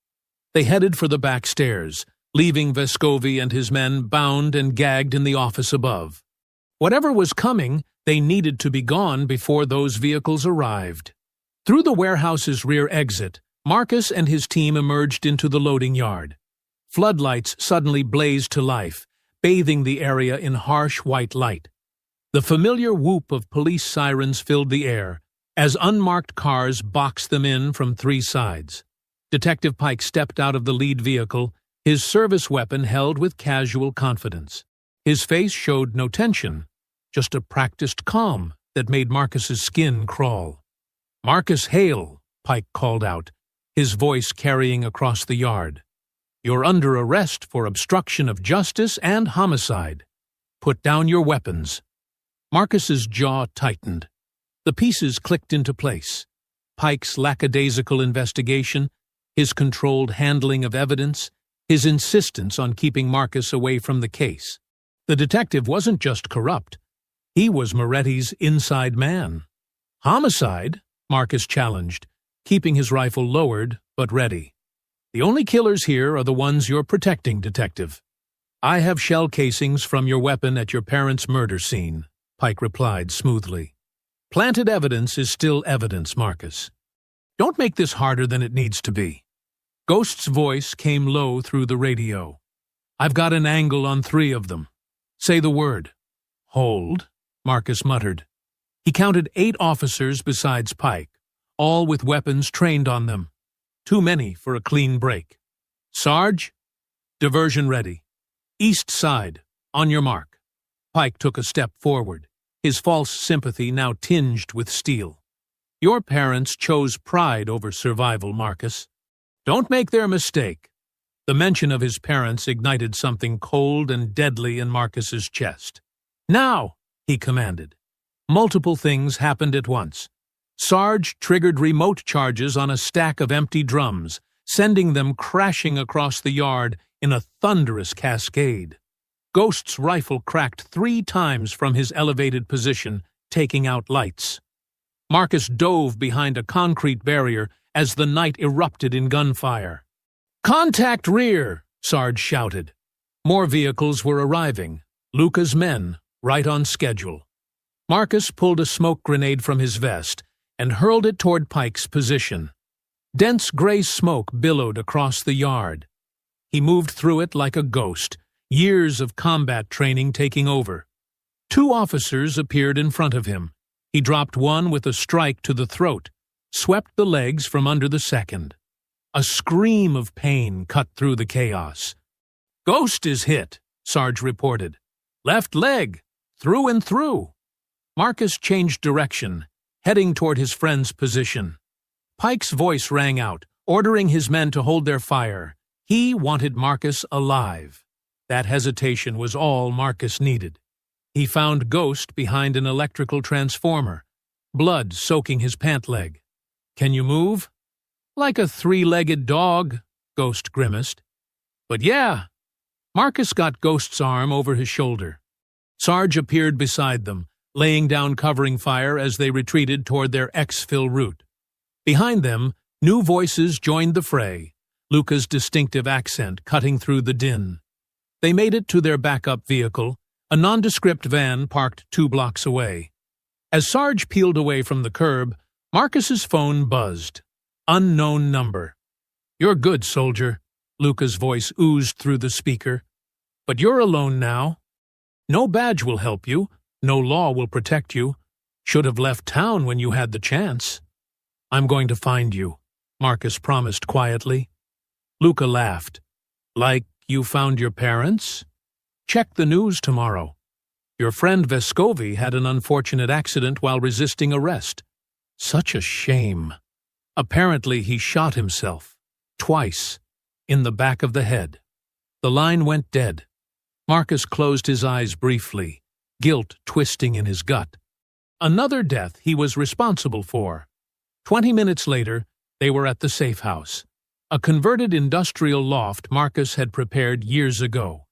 They headed for the back stairs, leaving Vescovi and his men bound and gagged in the office above. Whatever was coming, they needed to be gone before those vehicles arrived. Through the warehouse's rear exit, Marcus and his team emerged into the loading yard. Floodlights suddenly blazed to life, bathing the area in harsh white light. The familiar whoop of police sirens filled the air, as unmarked cars boxed them in from 3 sides. Detective Pike stepped out of the lead vehicle, his service weapon held with casual confidence. His face showed no tension, just a practiced calm that made Marcus's skin crawl. "Marcus Hale," Pike called out, his voice carrying across the yard. "You're under arrest for obstruction of justice and homicide. Put down your weapons." Marcus's jaw tightened. The pieces clicked into place. Pike's lackadaisical investigation, his controlled handling of evidence, his insistence on keeping Marcus away from the case. The detective wasn't just corrupt. He was Moretti's inside man. "Homicide?" Marcus challenged, keeping his rifle lowered but ready. "The only killers here are the ones you're protecting, Detective." "I have shell casings from your weapon at your parents' murder scene," Pike replied smoothly. "Planted evidence is still evidence, Marcus. Don't make this harder than it needs to be." Ghost's voice came low through the radio. "I've got an angle on 3 of them. Say the word." "Hold," Marcus muttered. He counted 8 officers besides Pike, all with weapons trained on them. Too many for a clean break. "Sarge, diversion ready. East side, on your mark." Pike took a step forward, his false sympathy now tinged with steel. "Your parents chose pride over survival, Marcus. Don't make their mistake." The mention of his parents ignited something cold and deadly in Marcus's chest. "Now!" he commanded. Multiple things happened at once. Sarge triggered remote charges on a stack of empty drums, sending them crashing across the yard in a thunderous cascade. Ghost's rifle cracked 3 times from his elevated position, taking out lights. Marcus dove behind a concrete barrier as the night erupted in gunfire. "Contact rear!" Sarge shouted. More vehicles were arriving, Luca's men, right on schedule. Marcus pulled a smoke grenade from his vest and hurled it toward Pike's position. Dense gray smoke billowed across the yard. He moved through it like a ghost, years of combat training taking over. 2 officers appeared in front of him. He dropped one with a strike to the throat, swept the legs from under the second. A scream of pain cut through the chaos. "Ghost is hit," Sarge reported. "Left leg, through and through." Marcus changed direction, heading toward his friend's position. Pike's voice rang out, ordering his men to hold their fire. He wanted Marcus alive. That hesitation was all Marcus needed. He found Ghost behind an electrical transformer, blood soaking his pant leg. "Can you move?" "Like a 3-legged dog," Ghost grimaced. "But yeah." Marcus got Ghost's arm over his shoulder. Sarge appeared beside them, laying down covering fire as they retreated toward their exfil route. Behind them, new voices joined the fray, Luca's distinctive accent cutting through the din. They made it to their backup vehicle, a nondescript van parked 2 blocks away. As Sarge peeled away from the curb, Marcus's phone buzzed. Unknown number. "You're good, soldier," Luca's voice oozed through the speaker. "But you're alone now. No badge will help you. No law will protect you. Should have left town when you had the chance." "I'm going to find you," Marcus promised quietly. Luca laughed. "Like you found your parents? Check the news tomorrow. Your friend Vescovi had an unfortunate accident while resisting arrest. Such a shame. Apparently he shot himself. Twice. In the back of the head." The line went dead. Marcus closed his eyes briefly, guilt twisting in his gut. Another death he was responsible for. 20 minutes later, they were at the safe house, a converted industrial loft Marcus had prepared years ago.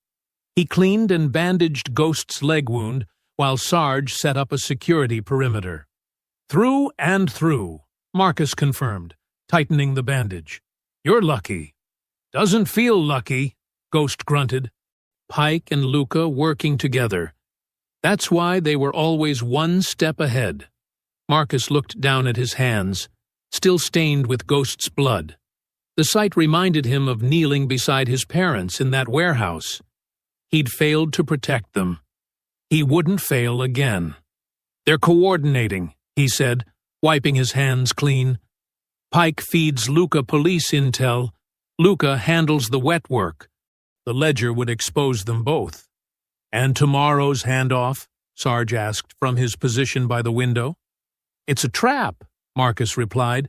He cleaned and bandaged Ghost's leg wound while Sarge set up a security perimeter. "Through and through," Marcus confirmed, tightening the bandage. "You're lucky." "Doesn't feel lucky," Ghost grunted. Pike and Luca working together. That's why they were always 1 step ahead. Marcus looked down at his hands, still stained with Ghost's blood. The sight reminded him of kneeling beside his parents in that warehouse. He'd failed to protect them. He wouldn't fail again. "They're coordinating," he said, wiping his hands clean. "Pike feeds Luca police intel. Luca handles the wet work. The ledger would expose them both." "And tomorrow's handoff?" Sarge asked from his position by the window. "It's a trap," Marcus replied.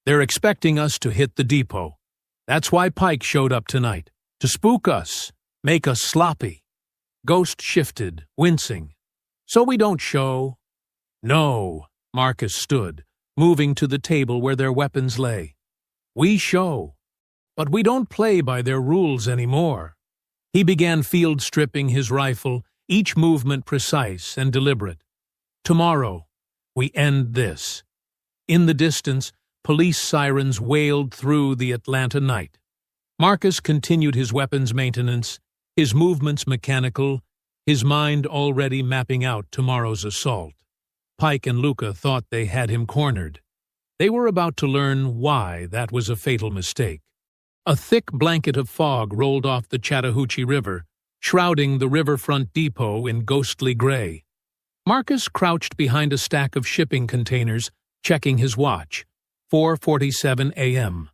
"They're expecting us to hit the depot. That's why Pike showed up tonight, to spook us, make us sloppy." Ghost shifted, wincing. "So we don't show?" "No." Marcus stood, moving to the table where their weapons lay. "We show, but we don't play by their rules anymore." He began field stripping his rifle, each movement precise and deliberate. "Tomorrow, we end this." In the distance, police sirens wailed through the Atlanta night. Marcus continued his weapons maintenance, his movements mechanical, his mind already mapping out tomorrow's assault. Pike and Luca thought they had him cornered. They were about to learn why that was a fatal mistake. A thick blanket of fog rolled off the Chattahoochee River, shrouding the riverfront depot in ghostly gray. Marcus crouched behind a stack of shipping containers, checking his watch. 4:47 a.m.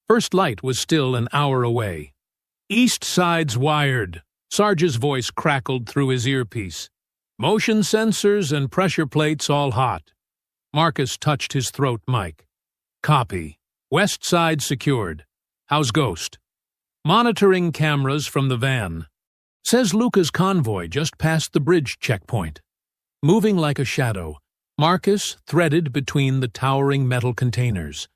First light was still an hour away. "East side's wired," Sarge's voice crackled through his earpiece. "Motion sensors and pressure plates all hot." Marcus touched his throat mic. "Copy. West side secured. How's Ghost?" "Monitoring cameras from the van. Says Luca's convoy just passed the bridge checkpoint." Moving like a shadow, Marcus threaded between the towering metal containers.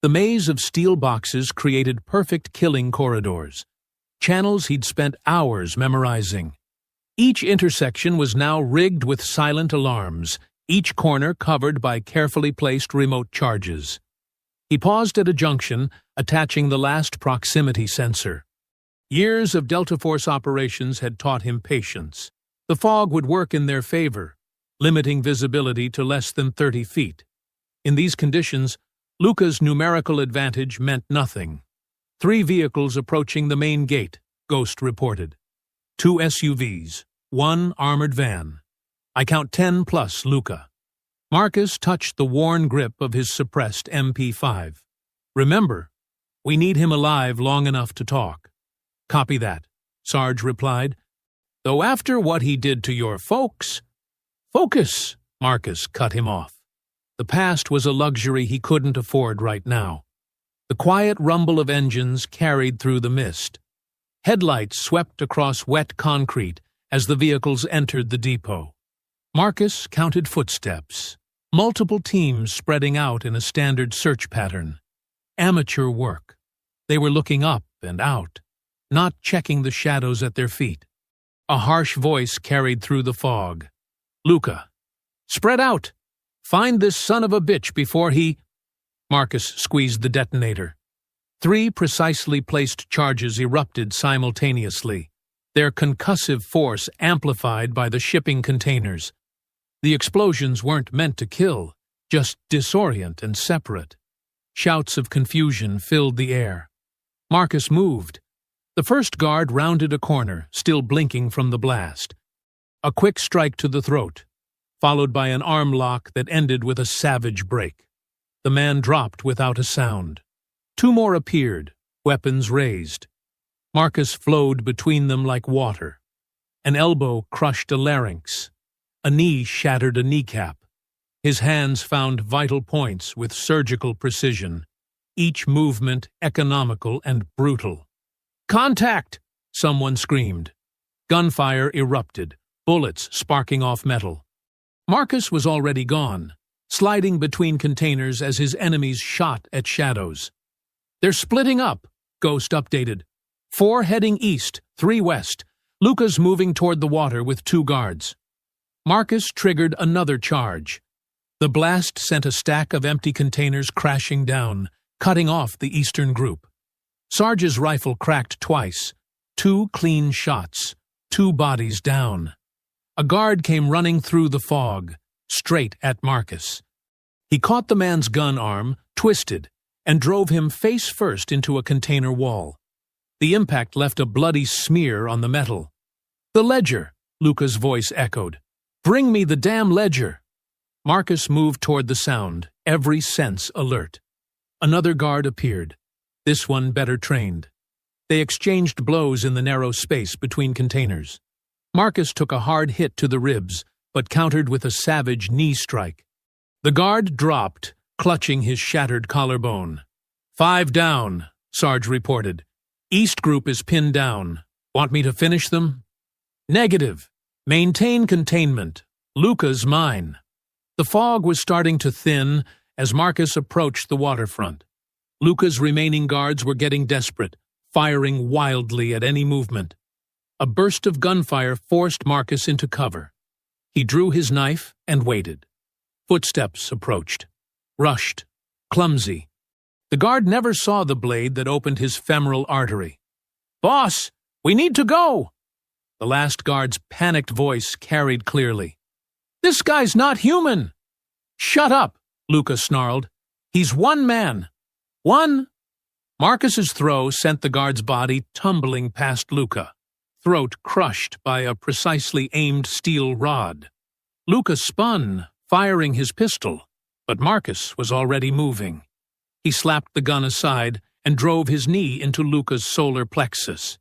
The maze of steel boxes created perfect killing corridors, channels he'd spent hours memorizing. Each intersection was now rigged with silent alarms, each corner covered by carefully placed remote charges. He paused at a junction, attaching the last proximity sensor. Years of Delta Force operations had taught him patience. The fog would work in their favor, limiting visibility to less than 30 feet. In these conditions, Luca's numerical advantage meant nothing. 3 vehicles approaching the main gate, Ghost reported. 2 SUVs, 1 armored van. I count 10 plus, Luca. Marcus touched the worn grip of his suppressed MP5. "Remember, we need him alive long enough to talk." "Copy that," Sarge replied. "Though after what he did to your folks—" "Focus," Marcus cut him off. The past was a luxury he couldn't afford right now. The quiet rumble of engines carried through the mist. Headlights swept across wet concrete as the vehicles entered the depot. Marcus counted footsteps, multiple teams spreading out in a standard search pattern. Amateur work. They were looking up and out, not checking the shadows at their feet. A harsh voice carried through the fog. "Luca, spread out! Find this son of a bitch before he—" Marcus squeezed the detonator. 3 precisely placed charges erupted simultaneously, their concussive force amplified by the shipping containers. The explosions weren't meant to kill, just disorient and separate. Shouts of confusion filled the air. Marcus moved. The first guard rounded a corner, still blinking from the blast. A quick strike to the throat, followed by an arm lock that ended with a savage break. The man dropped without a sound. 2 more appeared, weapons raised. Marcus flowed between them like water. An elbow crushed a larynx. A knee shattered a kneecap. His hands found vital points with surgical precision, each movement economical and brutal. "Contact!" someone screamed. Gunfire erupted, bullets sparking off metal. Marcus was already gone, sliding between containers as his enemies shot at shadows. "They're splitting up," Ghost updated. 4 heading east, 3 west. Luca's moving toward the water with 2 guards. Marcus triggered another charge. The blast sent a stack of empty containers crashing down, cutting off the eastern group. Sarge's rifle cracked twice. 2 clean shots, 2 bodies down. A guard came running through the fog, straight at Marcus. He caught the man's gun arm, twisted, and drove him face first into a container wall. The impact left a bloody smear on the metal. "The ledger," Luca's voice echoed. "Bring me the damn ledger." Marcus moved toward the sound, every sense alert. Another guard appeared, this one better trained. They exchanged blows in the narrow space between containers. Marcus took a hard hit to the ribs, but countered with a savage knee strike. The guard dropped, clutching his shattered collarbone. 5 down, Sarge reported. "East group is pinned down. Want me to finish them?" "Negative. Maintain containment. Luca's mine." The fog was starting to thin, as Marcus approached the waterfront. Luca's remaining guards were getting desperate, firing wildly at any movement. A burst of gunfire forced Marcus into cover. He drew his knife and waited. Footsteps approached. Rushed. Clumsy. The guard never saw the blade that opened his femoral artery. "Boss, we need to go!" The last guard's panicked voice carried clearly. "This guy's not human!" "Shut up!" Luca snarled. "He's one man. One!" Marcus's throw sent the guard's body tumbling past Luca, throat crushed by a precisely aimed steel rod. Luca spun, firing his pistol, but Marcus was already moving. He slapped the gun aside and drove his knee into Luca's solar plexus.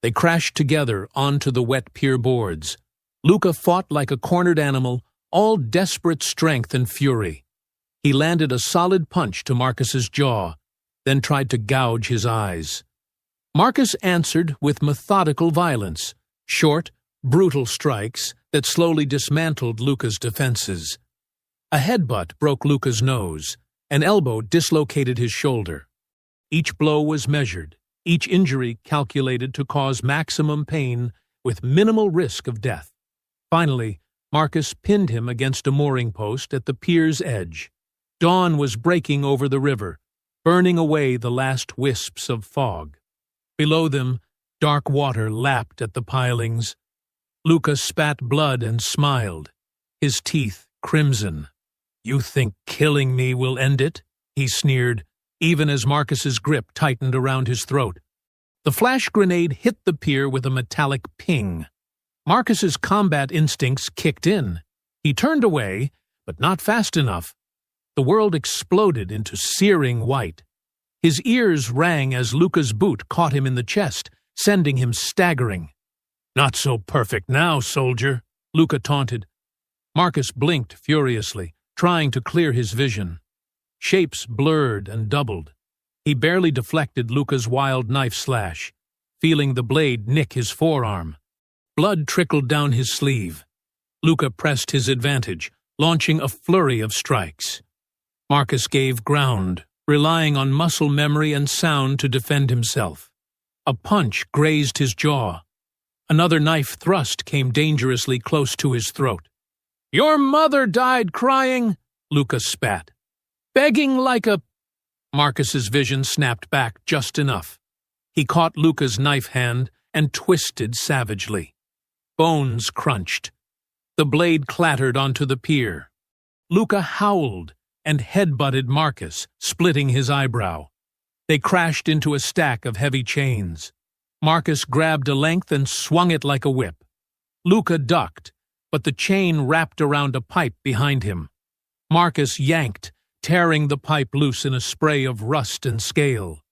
They crashed together onto the wet pier boards. Luca fought like a cornered animal, all desperate strength and fury. He landed a solid punch to Marcus's jaw, then tried to gouge his eyes. Marcus answered with methodical violence, short, brutal strikes that slowly dismantled Luca's defenses. A headbutt broke Luca's nose. An elbow dislocated his shoulder. Each blow was measured, each injury calculated to cause maximum pain with minimal risk of death. Finally, Marcus pinned him against a mooring post at the pier's edge. Dawn was breaking over the river, burning away the last wisps of fog. Below them, dark water lapped at the pilings. Luca spat blood and smiled, his teeth crimson. "You think killing me will end it?" he sneered, even as Marcus's grip tightened around his throat. The flash grenade hit the pier with a metallic ping. Marcus's combat instincts kicked in. He turned away, but not fast enough. The world exploded into searing white. His ears rang as Luca's boot caught him in the chest, sending him staggering. "Not so perfect now, soldier," Luca taunted. Marcus blinked furiously, trying to clear his vision. Shapes blurred and doubled. He barely deflected Luca's wild knife slash, feeling the blade nick his forearm. Blood trickled down his sleeve. Luca pressed his advantage, launching a flurry of strikes. Marcus gave ground, relying on muscle memory and sound to defend himself. A punch grazed his jaw. Another knife thrust came dangerously close to his throat. "Your mother died crying," Luca spat. "Begging like a—" Marcus's vision snapped back just enough. He caught Luca's knife hand and twisted savagely. Bones crunched. The blade clattered onto the pier. Luca howled and headbutted Marcus, splitting his eyebrow. They crashed into a stack of heavy chains. Marcus grabbed a length and swung it like a whip. Luca ducked, but the chain wrapped around a pipe behind him. Marcus yanked, tearing the pipe loose in a spray of rust and scale.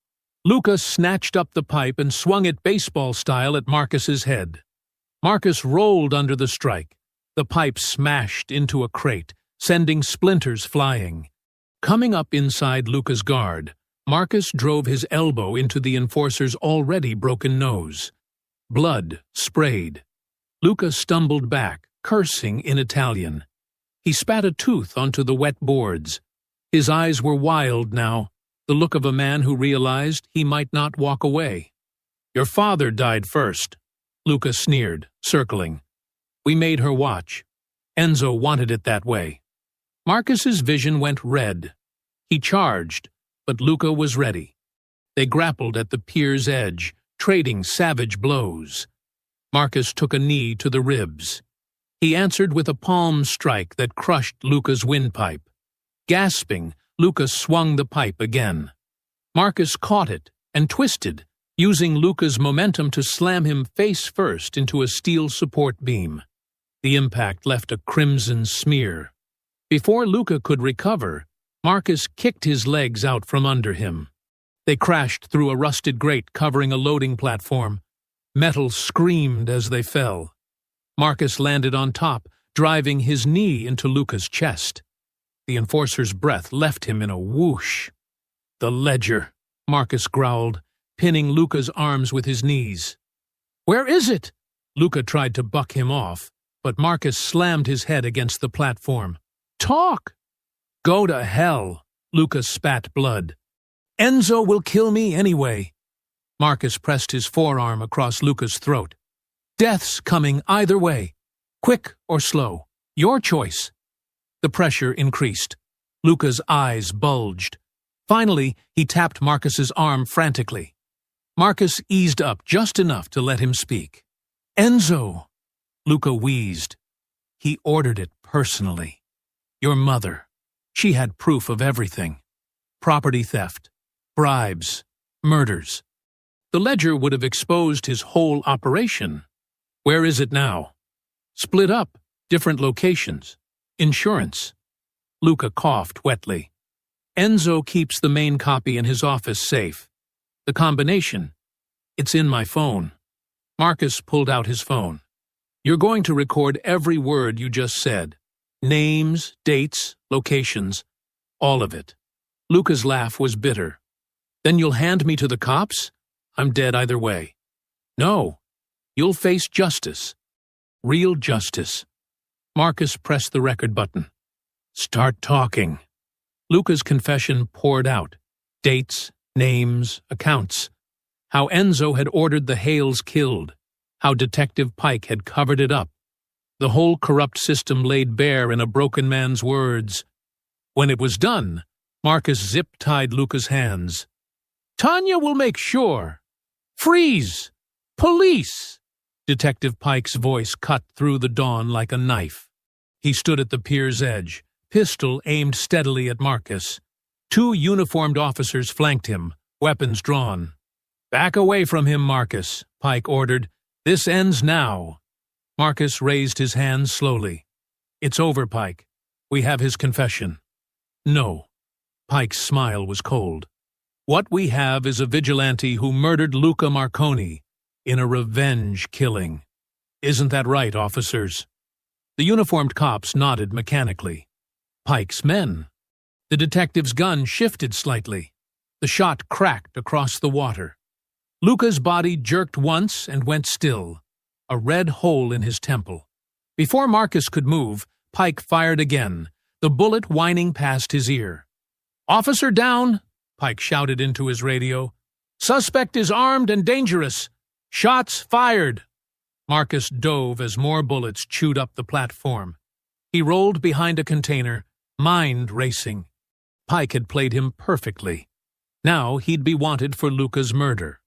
Luca snatched up the pipe and swung it baseball style at Marcus's head. Marcus rolled under the strike. The pipe smashed into a crate, sending splinters flying. Coming up inside Luca's guard, Marcus drove his elbow into the enforcer's already broken nose. Blood sprayed. Luca stumbled back, cursing in Italian. He spat a tooth onto the wet boards. His eyes were wild now, the look of a man who realized he might not walk away. "Your father died first," Luca sneered, circling. "We made her watch. Enzo wanted it that way." Marcus's vision went red. He charged, but Luca was ready. They grappled at the pier's edge, trading savage blows. Marcus took a knee to the ribs. He answered with a palm strike that crushed Luca's windpipe. Gasping, Luca swung the pipe again. Marcus caught it and twisted, using Luca's momentum to slam him face first into a steel support beam. The impact left a crimson smear. Before Luca could recover, Marcus kicked his legs out from under him. They crashed through a rusted grate covering a loading platform. Metal screamed as they fell. Marcus landed on top, driving his knee into Luca's chest. The enforcer's breath left him in a whoosh. "The ledger," Marcus growled, pinning Luca's arms with his knees. "Where is it?" Luca tried to buck him off, but Marcus slammed his head against the platform. "Talk!" Go to hell, Luca spat blood. Enzo will kill me anyway. Marcus pressed his forearm across Luca's throat. Death's coming either way. Quick or slow. Your choice. The pressure increased. Luca's eyes bulged. Finally, he tapped Marcus's arm frantically. Marcus eased up just enough to let him speak. Enzo, Luca wheezed. He ordered it personally. Your mother. She had proof of everything. Property theft, bribes, murders. The ledger would have exposed his whole operation. Where is it now? Split up, different locations. Insurance. Luca coughed wetly. Enzo keeps the main copy in his office safe. The combination. It's in my phone. Marcus pulled out his phone. You're going to record every word you just said. Names, dates, locations, all of it. Luca's laugh was bitter. Then you'll hand me to the cops? I'm dead either way. No. You'll face justice. Real justice. Marcus pressed the record button. Start talking. Luca's confession poured out. Dates, names, accounts. How Enzo had ordered the Hales killed. How Detective Pike had covered it up. The whole corrupt system laid bare in a broken man's words. When it was done, Marcus zip-tied Luca's hands. Tanya will make sure. Freeze! Police! Detective Pike's voice cut through the dawn like a knife. He stood at the pier's edge, pistol aimed steadily at Marcus. 2 uniformed officers flanked him, weapons drawn. Back away from him, Marcus, Pike ordered. This ends now. Marcus raised his hands slowly. It's over, Pike. We have his confession. No. Pike's smile was cold. What we have is a vigilante who murdered Luca Marconi in a revenge killing. Isn't that right, officers? The uniformed cops nodded mechanically. Pike's men. The detective's gun shifted slightly. The shot cracked across the water. Luca's body jerked once and went still, a red hole in his temple. Before Marcus could move, Pike fired again, the bullet whining past his ear. Officer down, Pike shouted into his radio. Suspect is armed and dangerous. Shots fired. Marcus dove as more bullets chewed up the platform. He rolled behind a container, mind racing. Pike had played him perfectly. Now he'd be wanted for Luca's murder.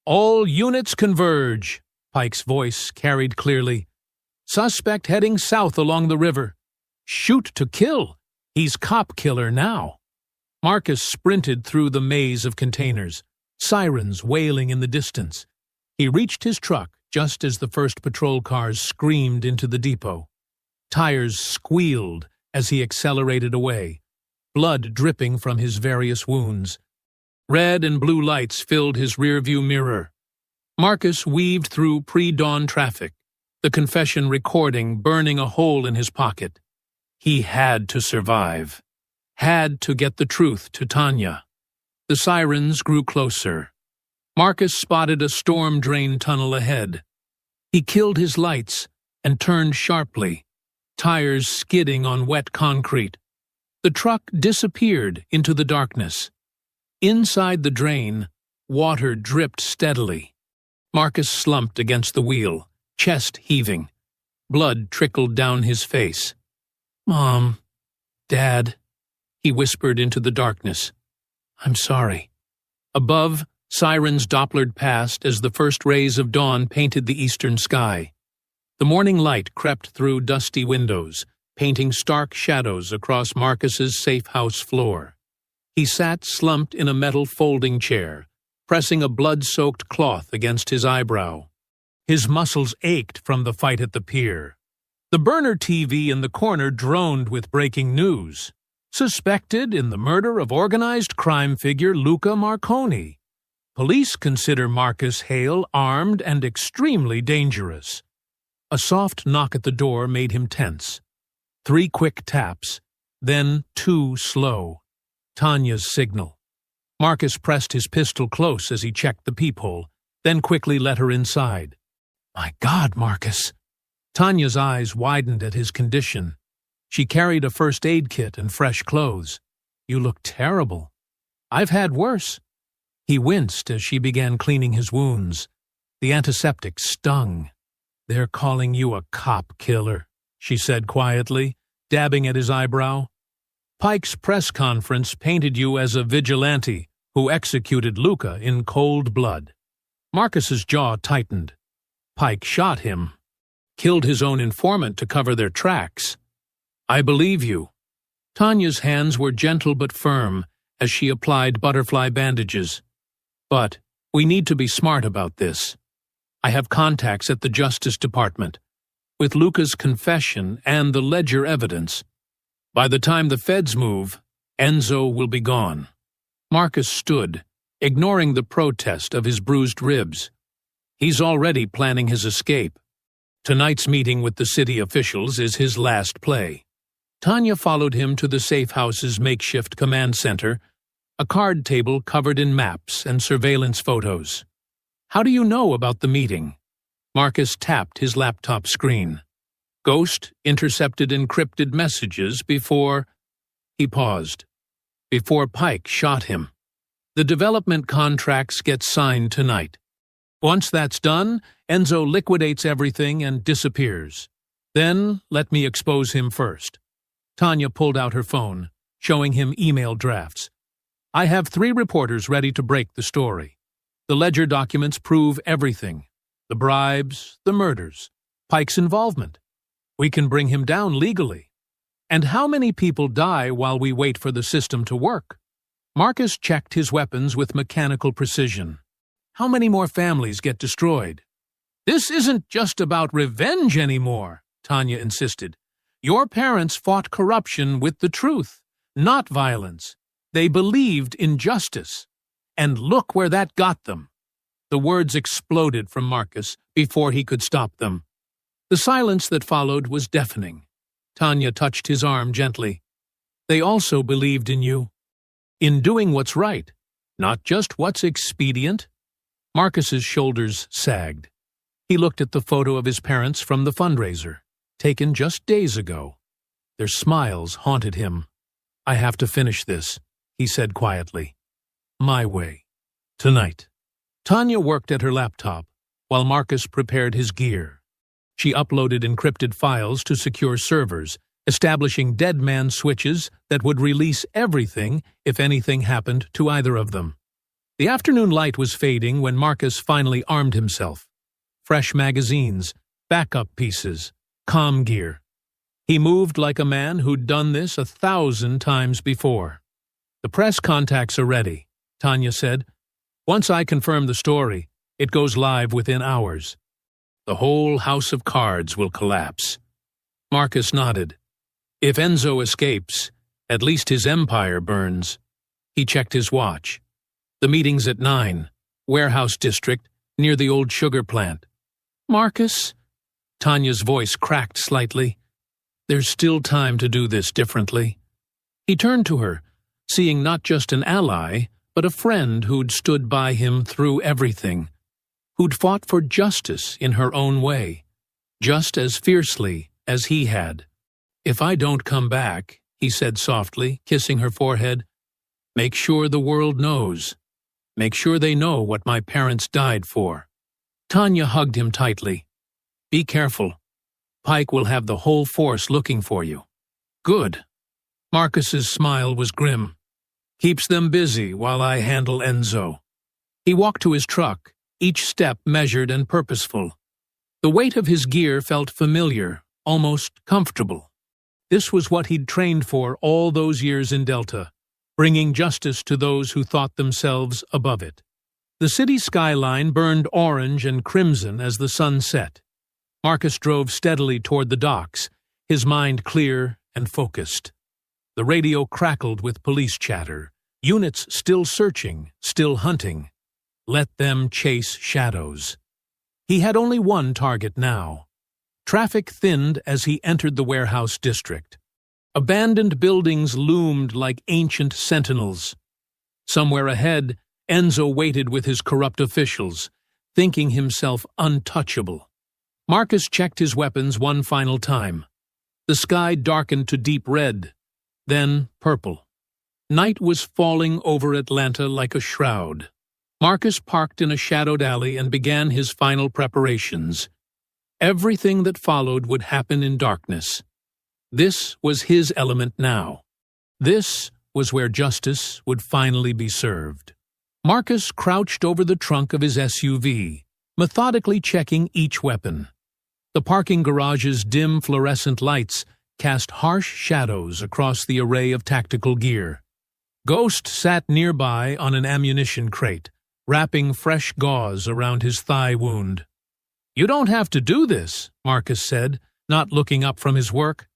All units converge, Pike's voice carried clearly. Suspect heading south along the river. Shoot to kill. He's cop killer now. Marcus sprinted through the maze of containers, sirens wailing in the distance. He reached his truck just as the first patrol cars screamed into the depot. Tires squealed as he accelerated away, blood dripping from his various wounds. Red and blue lights filled his rearview mirror. Marcus weaved through pre-dawn traffic, the confession recording burning a hole in his pocket. He had to survive. Had to get the truth to Tanya. The sirens grew closer. Marcus spotted a storm drain tunnel ahead. He killed his lights and turned sharply, tires skidding on wet concrete. The truck disappeared into the darkness. Inside the drain, water dripped steadily. Marcus slumped against the wheel, chest heaving. Blood trickled down his face. Mom, Dad, he whispered into the darkness. I'm sorry. Above, sirens Dopplered past as the first rays of dawn painted the eastern sky. The morning light crept through dusty windows, painting stark shadows across Marcus's safe house floor. He sat slumped in a metal folding chair, pressing a blood-soaked cloth against his eyebrow. His muscles ached from the fight at the pier. The burner TV in the corner droned with breaking news. Suspected in the murder of organized crime figure Luca Marconi. Police consider Marcus Hale armed and extremely dangerous. A soft knock at the door made him tense. 3 quick taps, then 2 slow. Tanya's signal. Marcus pressed his pistol close as he checked the peephole, then quickly let her inside. My God, Marcus! Tanya's eyes widened at his condition. She carried a first aid kit and fresh clothes. "You look terrible." "I've had worse." He winced as she began cleaning his wounds. The antiseptic stung. "They're calling you a cop killer," she said quietly, dabbing at his eyebrow. "Pike's press conference painted you as a vigilante who executed Luca in cold blood." Marcus's jaw tightened. "Pike shot him. Killed his own informant to cover their tracks." "I believe you." Tanya's hands were gentle but firm as she applied butterfly bandages. "But we need to be smart about this. I have contacts at the Justice Department. With Luca's confession and the ledger evidence, by the time the feds move, Enzo will be gone." Marcus stood, ignoring the protest of his bruised ribs. He's already planning his escape. Tonight's meeting with the city officials is his last play. Tanya followed him to the safe house's makeshift command center, a card table covered in maps and surveillance photos. "How do you know about the meeting?" Marcus tapped his laptop screen. "Ghost intercepted encrypted messages before—" He paused. "Before Pike shot him. The development contracts get signed tonight. Once that's done, Enzo liquidates everything and disappears. Then let me expose him first." Tanya pulled out her phone, showing him email drafts. "I have 3 reporters ready to break the story. The ledger documents prove everything. The bribes, the murders, Pike's involvement. We can bring him down legally. And how many people die while we wait for the system to work?" Marcus checked his weapons with mechanical precision. "How many more families get destroyed?" "This isn't just about revenge anymore," Tanya insisted. "Your parents fought corruption with the truth, not violence. They believed in justice. And look where that got them." The words exploded from Marcus before he could stop them. The silence that followed was deafening. Tanya touched his arm gently. "They also believed in you. In doing what's right, not just what's expedient." Marcus's shoulders sagged. He looked at the photo of his parents from the fundraiser, taken just days ago. Their smiles haunted him. "I have to finish this," he said quietly. "My way. Tonight." Tanya worked at her laptop, while Marcus prepared his gear. She uploaded encrypted files to secure servers, establishing dead man switches that would release everything if anything happened to either of them. The afternoon light was fading when Marcus finally armed himself. Fresh magazines, backup pieces, comm gear. He moved like a man who'd done this 1,000 times before. "The press contacts are ready," Tanya said. "Once I confirm the story, it goes live within hours. The whole house of cards will collapse." Marcus nodded. If Enzo escapes, at least his empire burns. He checked his watch. "The meeting's at 9, warehouse district, near the old sugar plant." "Marcus?" Tanya's voice cracked slightly. "There's still time to do this differently." He turned to her, seeing not just an ally, but a friend who'd stood by him through everything, who'd fought for justice in her own way, just as fiercely as he had. "If I don't come back," he said softly, kissing her forehead, "make sure the world knows. Make sure they know what my parents died for." Tanya hugged him tightly. "Be careful. Pike will have the whole force looking for you." "Good." Marcus's smile was grim. "Keeps them busy while I handle Enzo." He walked to his truck, each step measured and purposeful. The weight of his gear felt familiar, almost comfortable. This was what he'd trained for all those years in Delta, bringing justice to those who thought themselves above it. The city skyline burned orange and crimson as the sun set. Marcus drove steadily toward the docks, his mind clear and focused. The radio crackled with police chatter, units still searching, still hunting. Let them chase shadows. He had only one target now. Traffic thinned as he entered the warehouse district. Abandoned buildings loomed like ancient sentinels. Somewhere ahead, Enzo waited with his corrupt officials, thinking himself untouchable. Marcus checked his weapons one final time. The sky darkened to deep red, then purple. Night was falling over Atlanta like a shroud. Marcus parked in a shadowed alley and began his final preparations. Everything that followed would happen in darkness. This was his element now. This was where justice would finally be served. Marcus crouched over the trunk of his SUV, methodically checking each weapon. The parking garage's dim fluorescent lights cast harsh shadows across the array of tactical gear. Ghost sat nearby on an ammunition crate, wrapping fresh gauze around his thigh wound. "You don't have to do this," Marcus said, not looking up from his work.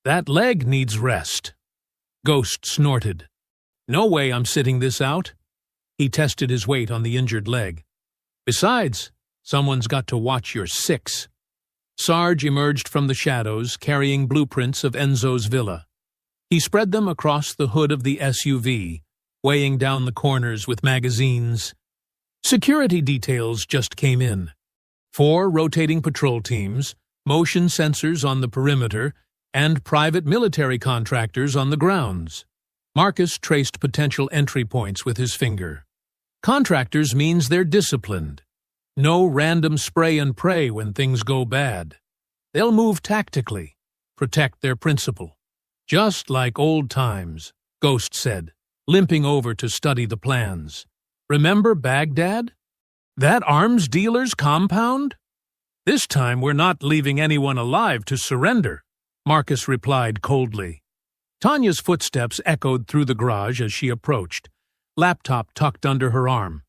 "That leg needs rest." Ghost snorted. "No way I'm sitting this out." He tested his weight on the injured leg. "Besides, someone's got to watch your six." Sarge emerged from the shadows, carrying blueprints of Enzo's villa. He spread them across the hood of the SUV, weighing down the corners with magazines. Security details just came in. 4 rotating patrol teams, motion sensors on the perimeter, and private military contractors on the grounds. Marcus traced potential entry points with his finger. Contractors means they're disciplined. No random spray and pray when things go bad. They'll move tactically, protect their principal. "Just like old times," Ghost said, limping over to study the plans. "Remember Baghdad? That arms dealer's compound? This time we're not leaving anyone alive to surrender," Marcus replied coldly. Tanya's footsteps echoed through the garage as she approached, laptop tucked under her arm.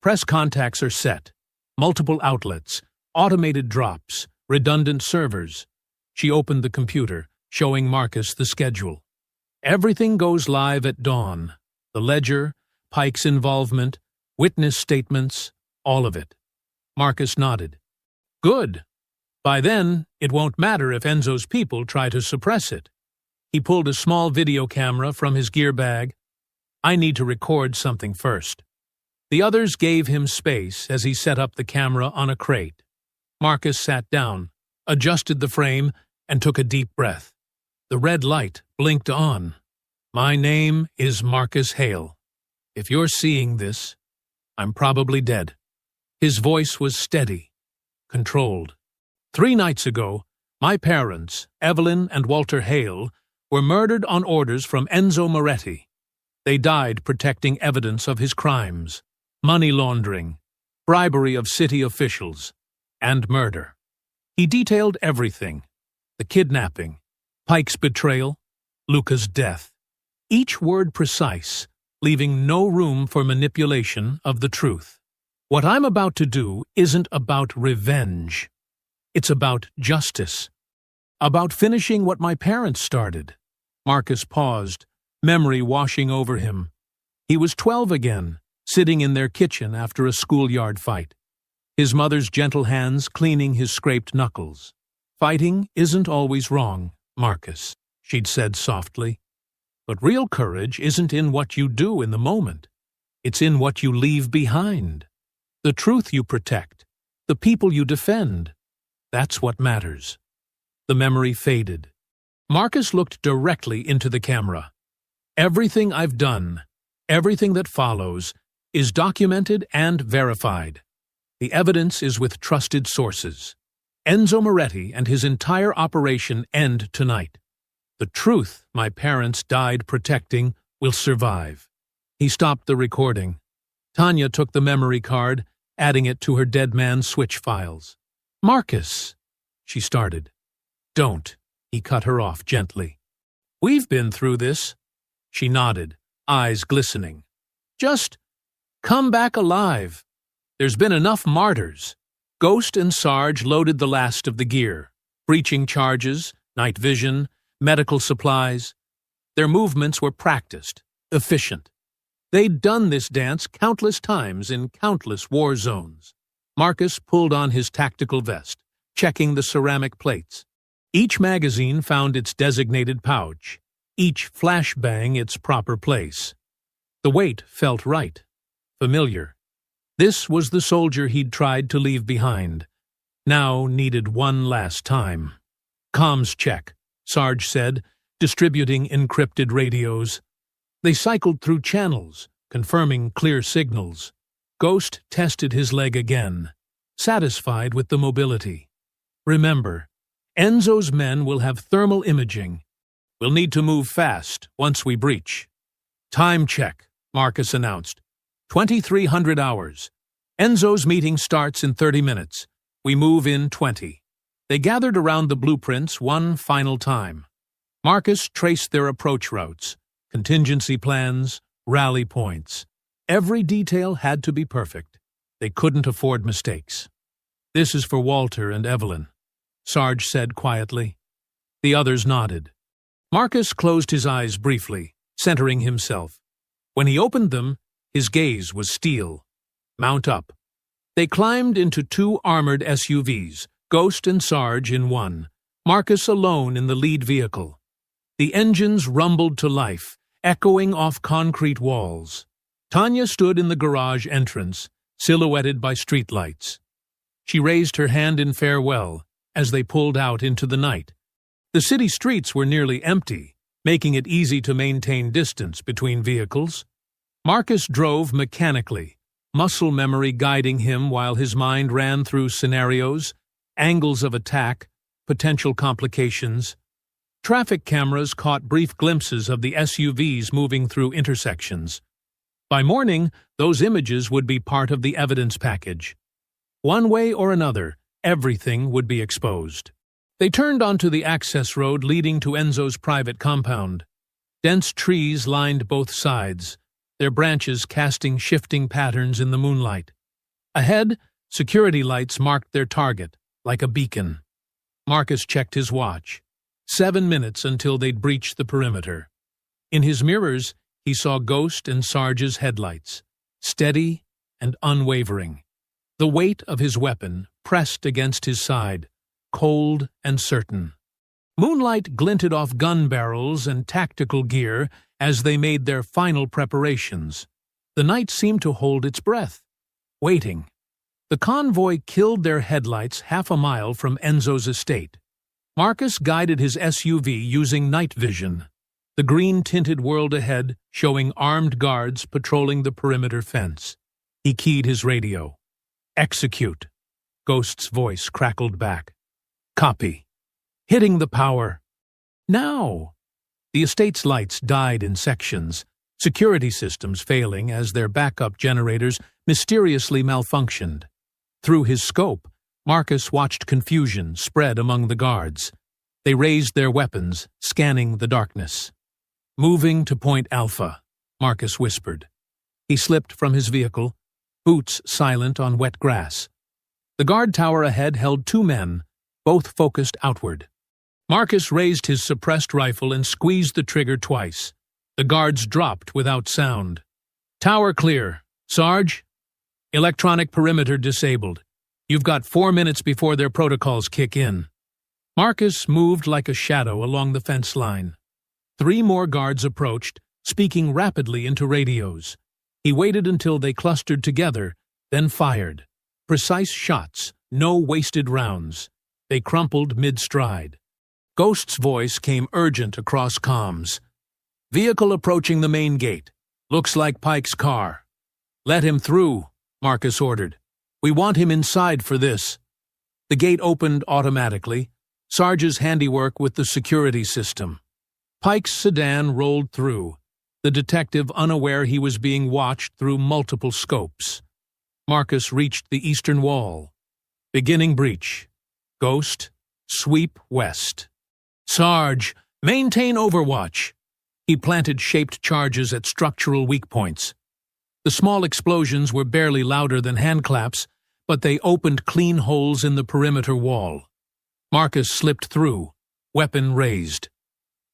Press contacts are set. Multiple outlets, automated drops, redundant servers. She opened the computer, showing Marcus the schedule. Everything goes live at dawn. The ledger, Pike's involvement, witness statements, all of it. Marcus nodded. "Good. By then, it won't matter if Enzo's people try to suppress it." He pulled a small video camera from his gear bag. "I need to record something first." The others gave him space as he set up the camera on a crate. Marcus sat down, adjusted the frame, and took a deep breath. The red light blinked on. "My name is Marcus Hale. If you're seeing this, I'm probably dead." His voice was steady, controlled. 3 nights ago, my parents, Evelyn and Walter Hale, were murdered on orders from Enzo Moretti. They died protecting evidence of his crimes, money laundering, bribery of city officials, and murder. He detailed everything: the kidnapping, Pike's betrayal, Luca's death. Each word precise, leaving no room for manipulation of the truth. What I'm about to do isn't about revenge. It's about justice. About finishing what my parents started. Marcus paused, memory washing over him. He was 12 again, sitting in their kitchen after a schoolyard fight. His mother's gentle hands cleaning his scraped knuckles. "Fighting isn't always wrong, Marcus," she'd said softly. "But real courage isn't in what you do in the moment. It's in what you leave behind. The truth you protect, the people you defend. That's what matters." The memory faded. Marcus looked directly into the camera. "Everything I've done, everything that follows, is documented and verified. The evidence is with trusted sources. Enzo Moretti and his entire operation end tonight. The truth my parents died protecting will survive." He stopped the recording. Tanya took the memory card, adding it to her dead man's switch files. "Marcus," she started. "Don't," he cut her off gently. "We've been through this." She nodded, eyes glistening. "Just come back alive. There's been enough martyrs." Ghost and Sarge loaded the last of the gear. Breaching charges, night vision, medical supplies. Their movements were practiced, efficient. They'd done this dance countless times in countless war zones. Marcus pulled on his tactical vest, checking the ceramic plates. Each magazine found its designated pouch, each flashbang its proper place. The weight felt right, familiar. This was the soldier he'd tried to leave behind, now needed one last time. Comms check. Sarge said, distributing encrypted radios. They cycled through channels, confirming clear signals. Ghost tested his leg again, satisfied with the mobility. Remember, Enzo's men will have thermal imaging. We'll need to move fast once we breach. Time check, Marcus announced. 2300 hours. Enzo's meeting starts in 30 minutes. We move in 20. They gathered around the blueprints one final time. Marcus traced their approach routes, contingency plans, rally points. Every detail had to be perfect. They couldn't afford mistakes. This is for Walter and Evelyn, Sarge said quietly. The others nodded. Marcus closed his eyes briefly, centering himself. When he opened them, his gaze was steel. Mount up. They climbed into 2 armored SUVs, Ghost and Sarge in one, Marcus alone in the lead vehicle. The engines rumbled to life, echoing off concrete walls. Tanya stood in the garage entrance, silhouetted by streetlights. She raised her hand in farewell as they pulled out into the night. The city streets were nearly empty, making it easy to maintain distance between vehicles. Marcus drove mechanically, muscle memory guiding him while his mind ran through scenarios, angles of attack, potential complications. Traffic cameras caught brief glimpses of the SUVs moving through intersections. By morning, those images would be part of the evidence package. One way or another, everything would be exposed. They turned onto the access road leading to Enzo's private compound. Dense trees lined both sides, their branches casting shifting patterns in the moonlight. Ahead, security lights marked their target, like a beacon. Marcus checked his watch. 7 minutes until they'd breached the perimeter. In his mirrors, he saw Ghost and Sarge's headlights, steady and unwavering. The weight of his weapon pressed against his side, cold and certain. Moonlight glinted off gun barrels and tactical gear as they made their final preparations. The night seemed to hold its breath, waiting. The convoy killed their headlights half a mile from Enzo's estate. Marcus guided his SUV using night vision, the green-tinted world ahead showing armed guards patrolling the perimeter fence. He keyed his radio. "Execute," Ghost's voice crackled back. "Copy. Hitting the power. Now!" The estate's lights died in sections, security systems failing as their backup generators mysteriously malfunctioned. Through his scope, Marcus watched confusion spread among the guards. They raised their weapons, scanning the darkness. "Moving to Point Alpha," Marcus whispered. He slipped from his vehicle, boots silent on wet grass. The guard tower ahead held 2 men, both focused outward. Marcus raised his suppressed rifle and squeezed the trigger twice. The guards dropped without sound. "Tower clear. Sarge? Electronic perimeter disabled. You've got 4 minutes before their protocols kick in." Marcus moved like a shadow along the fence line. 3 more guards approached, speaking rapidly into radios. He waited until they clustered together, then fired. Precise shots, no wasted rounds. They crumpled mid-stride. Ghost's voice came urgent across comms. "Vehicle approaching the main gate. Looks like Pike's car." "Let him through," Marcus ordered. "We want him inside for this." The gate opened automatically, Sarge's handiwork with the security system. Pike's sedan rolled through, the detective unaware he was being watched through multiple scopes. Marcus reached the eastern wall. Beginning breach. Ghost, sweep west. "Sarge, maintain overwatch." He planted shaped charges at structural weak points. The small explosions were barely louder than handclaps, but they opened clean holes in the perimeter wall. Marcus slipped through, weapon raised.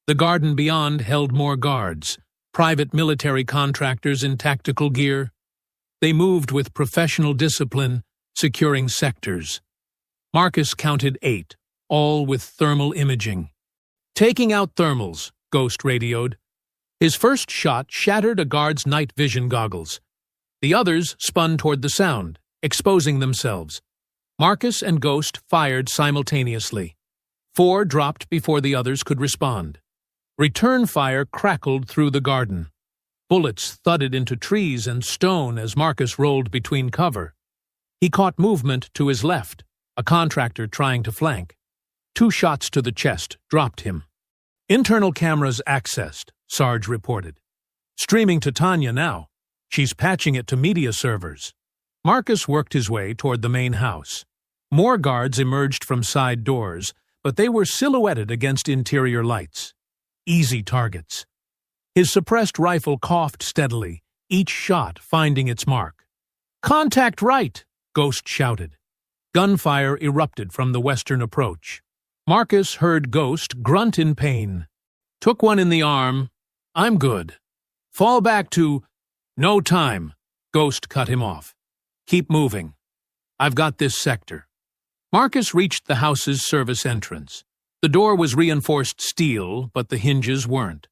The garden beyond held more guards, private military contractors in tactical gear. They moved with professional discipline, securing sectors. Marcus counted 8, all with thermal imaging. "Taking out thermals," Ghost radioed. His first shot shattered a guard's night vision goggles. The others spun toward the sound, exposing themselves. Marcus and Ghost fired simultaneously. 4 dropped before the others could respond. Return fire crackled through the garden. Bullets thudded into trees and stone as Marcus rolled between cover. He caught movement to his left, a contractor trying to flank. 2 shots to the chest dropped him. Internal cameras accessed, Sarge reported. Streaming to Tanya now. She's patching it to media servers. Marcus worked his way toward the main house. More guards emerged from side doors, but they were silhouetted against interior lights. Easy targets. His suppressed rifle coughed steadily, each shot finding its mark. "Contact right!" Ghost shouted. Gunfire erupted from the western approach. Marcus heard Ghost grunt in pain. "Took one in the arm. I'm good. Fall back to—" "No time." Ghost cut him off. "Keep moving. I've got this sector." Marcus reached the house's service entrance. The door was reinforced steel, but the hinges weren't.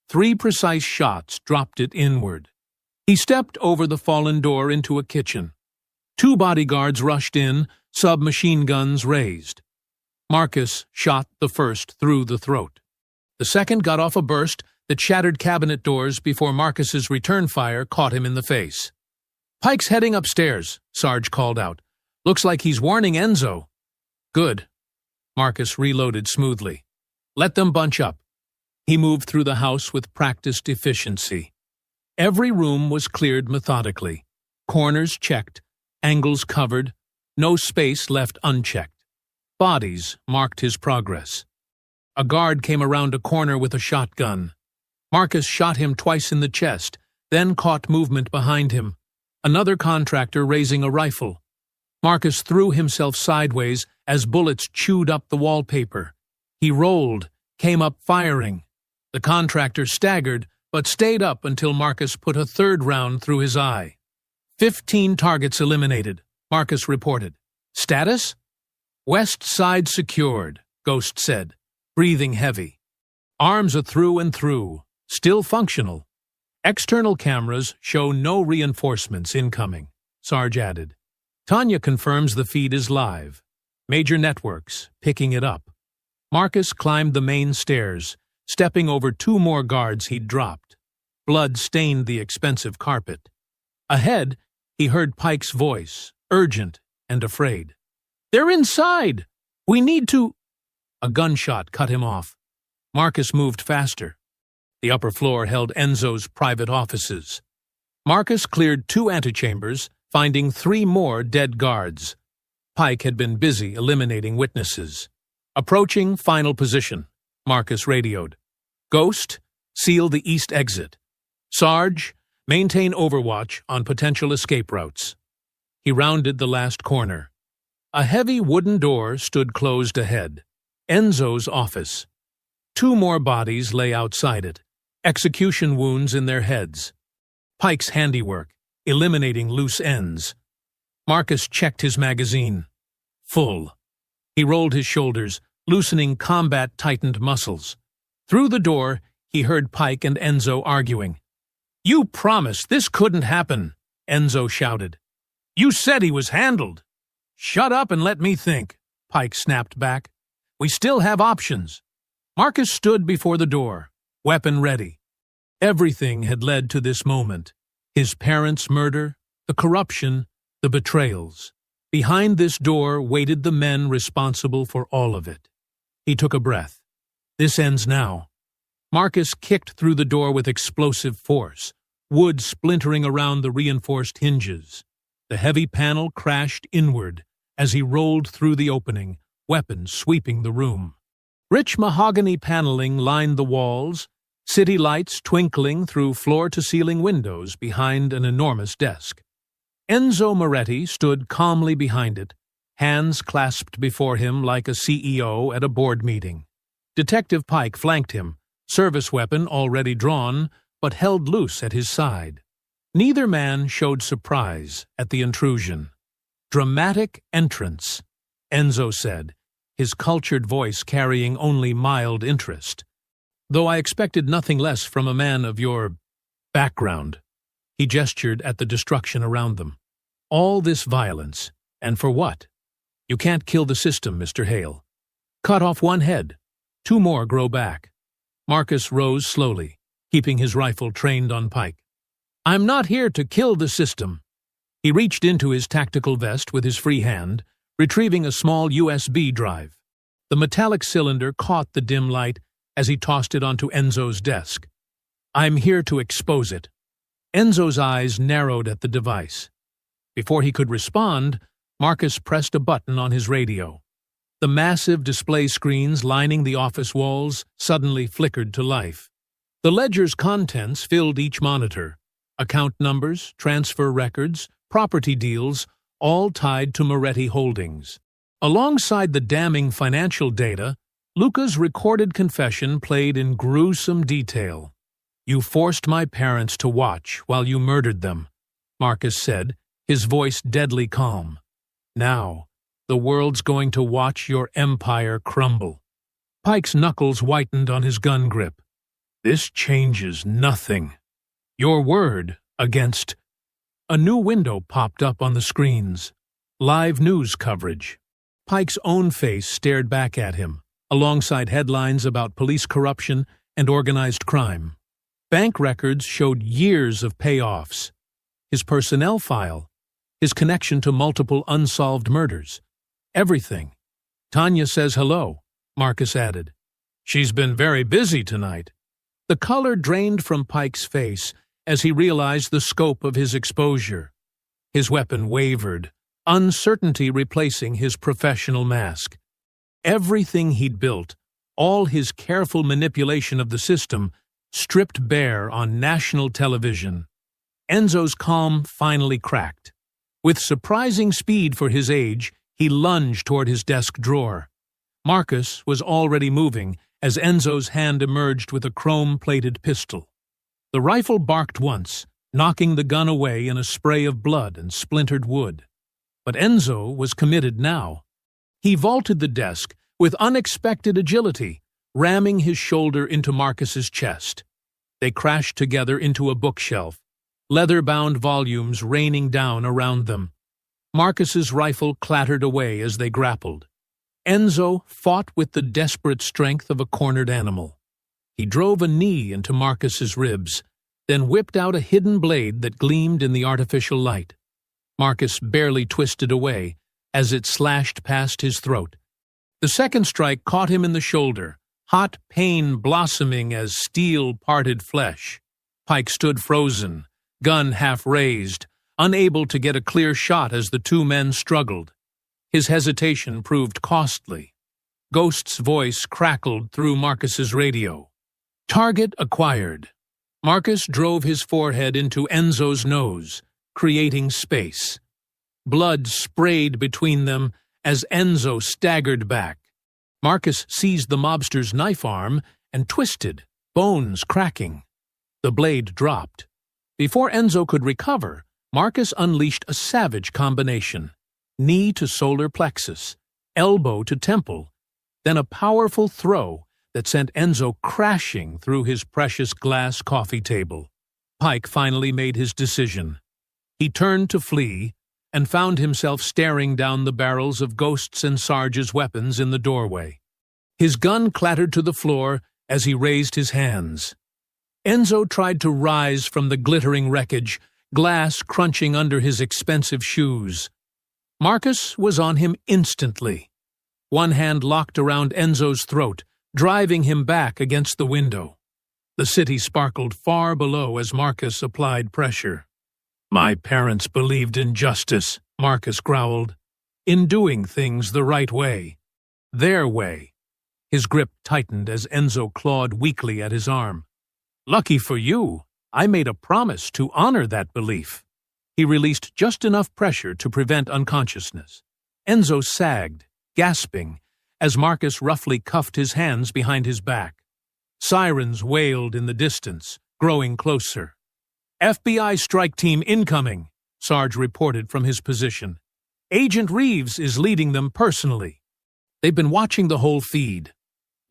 3 precise shots dropped it inward. He stepped over the fallen door into a kitchen. 2 bodyguards rushed in, submachine guns raised. Marcus shot the first through the throat. The second got off a burst that shattered cabinet doors before Marcus's return fire caught him in the face. "Pike's heading upstairs," Sarge called out. "Looks like he's warning Enzo." "Good." Marcus reloaded smoothly. "Let them bunch up." He moved through the house with practiced efficiency. Every room was cleared methodically. Corners checked, angles covered, no space left unchecked. Bodies marked his progress. A guard came around a corner with a shotgun. Marcus shot him twice in the chest, then caught movement behind him. Another contractor raising a rifle. Marcus threw himself sideways as bullets chewed up the wallpaper. He rolled, came up firing. The contractor staggered, but stayed up until Marcus put a 3rd round through his eye. 15 targets eliminated, Marcus reported. "Status?" "West side secured," Ghost said, breathing heavy. "Arms are through and through, still functional. External cameras show no reinforcements incoming," Sarge added. "Tanya confirms the feed is live. Major networks picking it up." Marcus climbed the main stairs, stepping over 2 more guards he'd dropped. Blood stained the expensive carpet. Ahead, he heard Pike's voice, urgent and afraid. "They're inside! We need to—" A gunshot cut him off. Marcus moved faster. The upper floor held Enzo's private offices. Marcus cleared 2 antechambers, finding 3 more dead guards. Pike had been busy eliminating witnesses. "Approaching final position," Marcus radioed. "Ghost, seal the east exit. Sarge, maintain overwatch on potential escape routes." He rounded the last corner. A heavy wooden door stood closed ahead. Enzo's office. 2 more bodies lay outside it, execution wounds in their heads. Pike's handiwork, eliminating loose ends. Marcus checked his magazine. Full. He rolled his shoulders, loosening combat-tightened muscles. Through the door, he heard Pike and Enzo arguing. "You promised this couldn't happen," Enzo shouted. "You said he was handled." "Shut up and let me think," Pike snapped back. "We still have options." Marcus stood before the door, weapon ready. Everything had led to this moment. His parents' murder, the corruption, the betrayals. Behind this door waited the men responsible for all of it. He took a breath. This ends now. Marcus kicked through the door with explosive force, wood splintering around the reinforced hinges. The heavy panel crashed inward as he rolled through the opening, weapons sweeping the room. Rich mahogany paneling lined the walls, city lights twinkling through floor-to-ceiling windows behind an enormous desk. Enzo Moretti stood calmly behind it, hands clasped before him like a CEO at a board meeting. Detective Pike flanked him, service weapon already drawn, but held loose at his side. Neither man showed surprise at the intrusion. "Dramatic entrance," Enzo said, his cultured voice carrying only mild interest. "Though I expected nothing less from a man of your background." He gestured at the destruction around them. "All this violence, and for what? You can't kill the system, Mr. Hale. Cut off one head. 2 more grow back. Marcus rose slowly, keeping his rifle trained on Pike. I'm not here to kill the system. He reached into his tactical vest with his free hand, retrieving a small USB drive. The metallic cylinder caught the dim light as he tossed it onto Enzo's desk. I'm here to expose it. Enzo's eyes narrowed at the device. Before he could respond, Marcus pressed a button on his radio. The massive display screens lining the office walls suddenly flickered to life. The ledger's contents filled each monitor. Account numbers, transfer records, property deals, all tied to Moretti Holdings. Alongside the damning financial data, Luca's recorded confession played in gruesome detail. You forced my parents to watch while you murdered them, Marcus said, his voice deadly calm. Now, the world's going to watch your empire crumble. Pike's knuckles whitened on his gun grip. This changes nothing. Your word against... A new window popped up on the screens. Live news coverage. Pike's own face stared back at him, alongside headlines about police corruption and organized crime. Bank records showed years of payoffs. His personnel file, his connection to multiple unsolved murders. Everything. Tanya says hello, Marcus added. She's been very busy tonight. The color drained from Pike's face as he realized the scope of his exposure. His weapon wavered, uncertainty replacing his professional mask. Everything he'd built, all his careful manipulation of the system, stripped bare on national television. Enzo's calm finally cracked. With surprising speed for his age, he lunged toward his desk drawer. Marcus was already moving as Enzo's hand emerged with a chrome-plated pistol. The rifle barked once, knocking the gun away in a spray of blood and splintered wood. But Enzo was committed now. He vaulted the desk with unexpected agility, ramming his shoulder into Marcus's chest. They crashed together into a bookshelf, leather-bound volumes raining down around them. Marcus's rifle clattered away as they grappled. Enzo fought with the desperate strength of a cornered animal. He drove a knee into Marcus's ribs, then whipped out a hidden blade that gleamed in the artificial light. Marcus barely twisted away as it slashed past his throat. The second strike caught him in the shoulder, hot pain blossoming as steel parted flesh. Pike stood frozen, gun half raised, unable to get a clear shot as the 2 men struggled. His hesitation proved costly. Ghost's voice crackled through Marcus's radio. Target acquired. Marcus drove his forehead into Enzo's nose, creating space. Blood sprayed between them as Enzo staggered back. Marcus seized the mobster's knife arm and twisted, bones cracking. The blade dropped. Before Enzo could recover, Marcus unleashed a savage combination. Knee to solar plexus, elbow to temple, then a powerful throw that sent Enzo crashing through his precious glass coffee table. Pike finally made his decision. He turned to flee and found himself staring down the barrels of Ghost's and Sarge's weapons in the doorway. His gun clattered to the floor as he raised his hands. Enzo tried to rise from the glittering wreckage, glass crunching under his expensive shoes. Marcus was on him instantly. One hand locked around Enzo's throat, driving him back against the window. The city sparkled far below as Marcus applied pressure. My parents believed in justice, Marcus growled, in doing things the right way. Their way. His grip tightened as Enzo clawed weakly at his arm. Lucky for you, I made a promise to honor that belief. He released just enough pressure to prevent unconsciousness. Enzo sagged, gasping, as Marcus roughly cuffed his hands behind his back. Sirens wailed in the distance, growing closer. FBI strike team incoming, Sarge reported from his position. Agent Reeves is leading them personally. They've been watching the whole feed.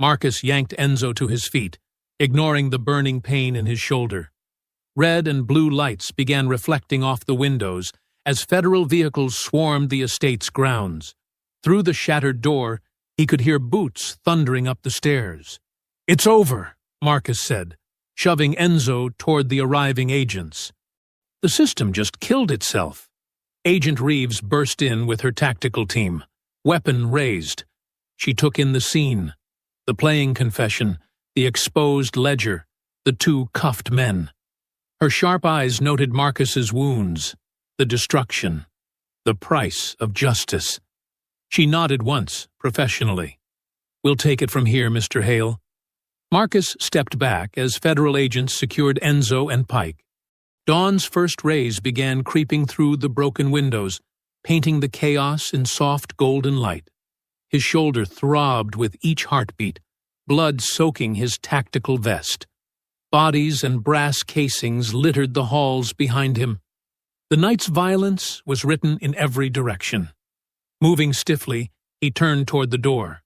Marcus yanked Enzo to his feet, ignoring the burning pain in his shoulder. Red and blue lights began reflecting off the windows as federal vehicles swarmed the estate's grounds. Through the shattered door, He could hear boots thundering up the stairs. "It's over," Marcus said, shoving Enzo toward the arriving agents. The system just killed itself. Agent Reeves burst in with her tactical team, weapon raised. She took in the scene, the playing confession, the exposed ledger, the two cuffed men. Her sharp eyes noted Marcus's wounds, the destruction, the price of justice. She nodded once, professionally. "We'll take it from here, Mr. Hale." Marcus stepped back as federal agents secured Enzo and Pike. Dawn's first rays began creeping through the broken windows, painting the chaos in soft golden light. His shoulder throbbed with each heartbeat, blood soaking his tactical vest. Bodies and brass casings littered the halls behind him. The night's violence was written in every direction. Moving stiffly, he turned toward the door.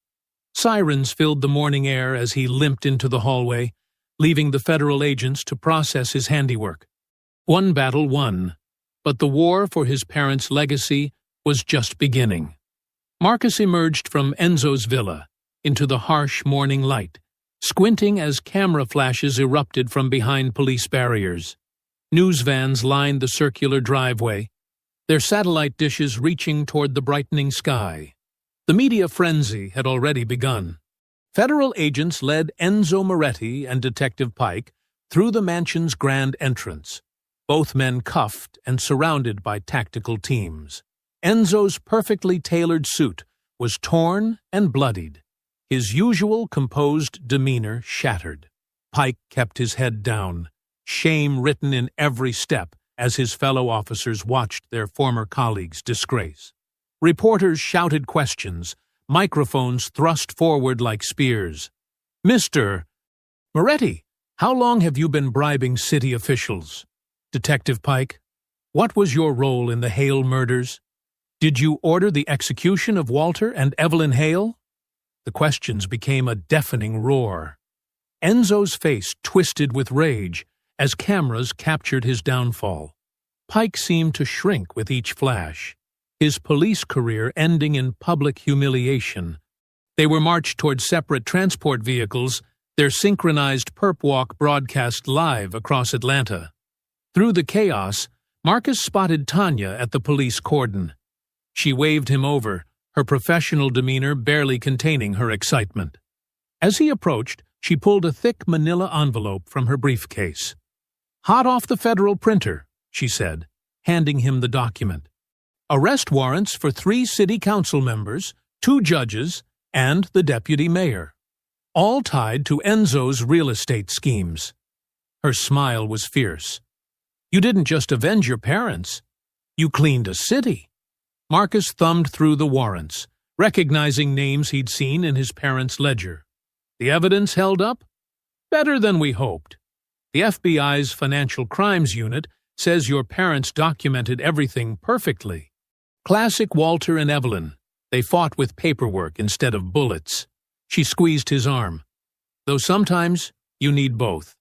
Sirens filled the morning air as he limped into the hallway, leaving the federal agents to process his handiwork. One battle won, but the war for his parents' legacy was just beginning. Marcus emerged from Enzo's villa into the harsh morning light, squinting as camera flashes erupted from behind police barriers. News vans lined the circular driveway, their satellite dishes reaching toward the brightening sky. The media frenzy had already begun. Federal agents led Enzo Moretti and Detective Pike through the mansion's grand entrance, both men cuffed and surrounded by tactical teams. Enzo's perfectly tailored suit was torn and bloodied, his usual composed demeanor shattered. Pike kept his head down, shame written in every step as his fellow officers watched their former colleagues disgrace. Reporters shouted questions, microphones thrust forward like spears. "Mr. Moretti, how long have you been bribing city officials? Detective Pike, what was your role in the Hale murders? Did you order the execution of Walter and Evelyn Hale?" The questions became a deafening roar. Enzo's face twisted with rage as cameras captured his downfall. Pike seemed to shrink with each flash, his police career ending in public humiliation. They were marched toward separate transport vehicles, their synchronized perp walk broadcast live across Atlanta. Through the chaos, Marcus spotted Tanya at the police cordon. She waved him over, her professional demeanor barely containing her excitement. As he approached, she pulled a thick manila envelope from her briefcase. "Hot off the federal printer," she said, handing him the document. "Arrest warrants for 3 city council members, 2 judges, and the deputy mayor, all tied to Enzo's real estate schemes." Her smile was fierce. "You didn't just avenge your parents. You cleaned a city." Marcus thumbed through the warrants, recognizing names he'd seen in his parents' ledger. "The evidence held up? Better than we hoped. The FBI's Financial Crimes Unit says your parents documented everything perfectly. Classic Walter and Evelyn. They fought with paperwork instead of bullets." She squeezed his arm. "Though sometimes you need both."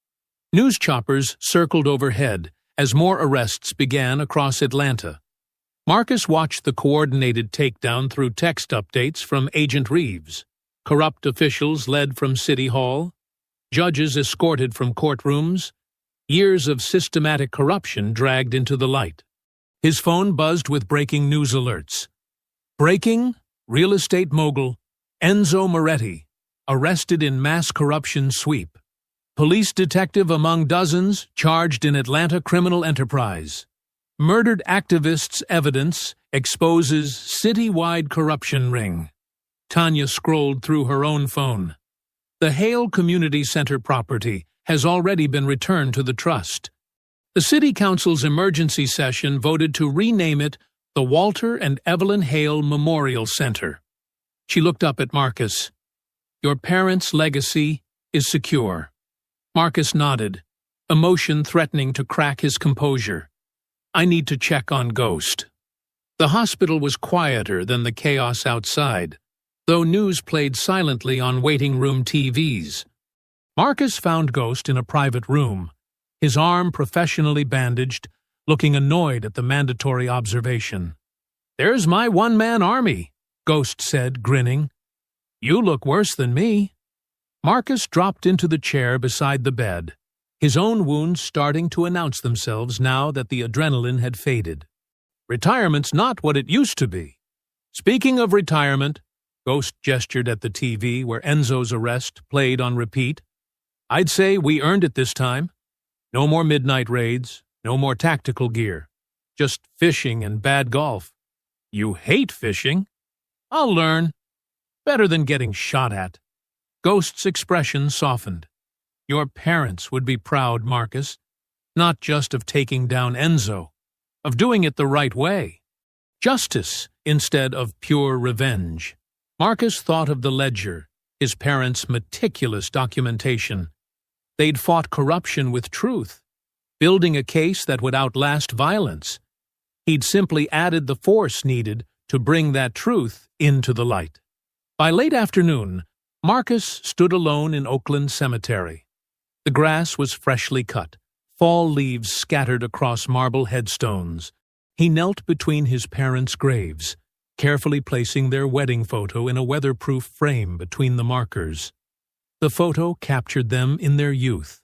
News choppers circled overhead as more arrests began across Atlanta. Marcus watched the coordinated takedown through text updates from Agent Reeves. Corrupt officials led from City Hall, judges escorted from courtrooms, years of systematic corruption dragged into the light. His phone buzzed with breaking news alerts. "Breaking, real estate mogul Enzo Moretti, arrested in mass corruption sweep. Police detective among dozens charged in Atlanta criminal enterprise. Murdered activists' evidence exposes citywide corruption ring." Tanya scrolled through her own phone. "The Hale Community Center property has already been returned to the trust. The City Council's emergency session voted to rename it the Walter and Evelyn Hale Memorial Center." She looked up at Marcus. "Your parents' legacy is secure." Marcus nodded, emotion threatening to crack his composure. "I need to check on Ghost." The hospital was quieter than the chaos outside, though news played silently on waiting room TVs. Marcus found Ghost in a private room, his arm professionally bandaged, looking annoyed at the mandatory observation. "There's my one-man army," Ghost said, grinning. "You look worse than me." Marcus dropped into the chair beside the bed, his own wounds starting to announce themselves now that the adrenaline had faded. "Retirement's not what it used to be. Speaking of retirement," Ghost gestured at the TV where Enzo's arrest played on repeat, "I'd say we earned it this time. No more midnight raids, no more tactical gear. Just fishing and bad golf." "You hate fishing?" "I'll learn. Better than getting shot at." Ghost's expression softened. "Your parents would be proud, Marcus. Not just of taking down Enzo, of doing it the right way. Justice instead of pure revenge." Marcus thought of the ledger, his parents' meticulous documentation. They'd fought corruption with truth, building a case that would outlast violence. He'd simply added the force needed to bring that truth into the light. By late afternoon, Marcus stood alone in Oakland Cemetery. The grass was freshly cut, fall leaves scattered across marble headstones. He knelt between his parents' graves, carefully placing their wedding photo in a weatherproof frame between the markers. The photo captured them in their youth,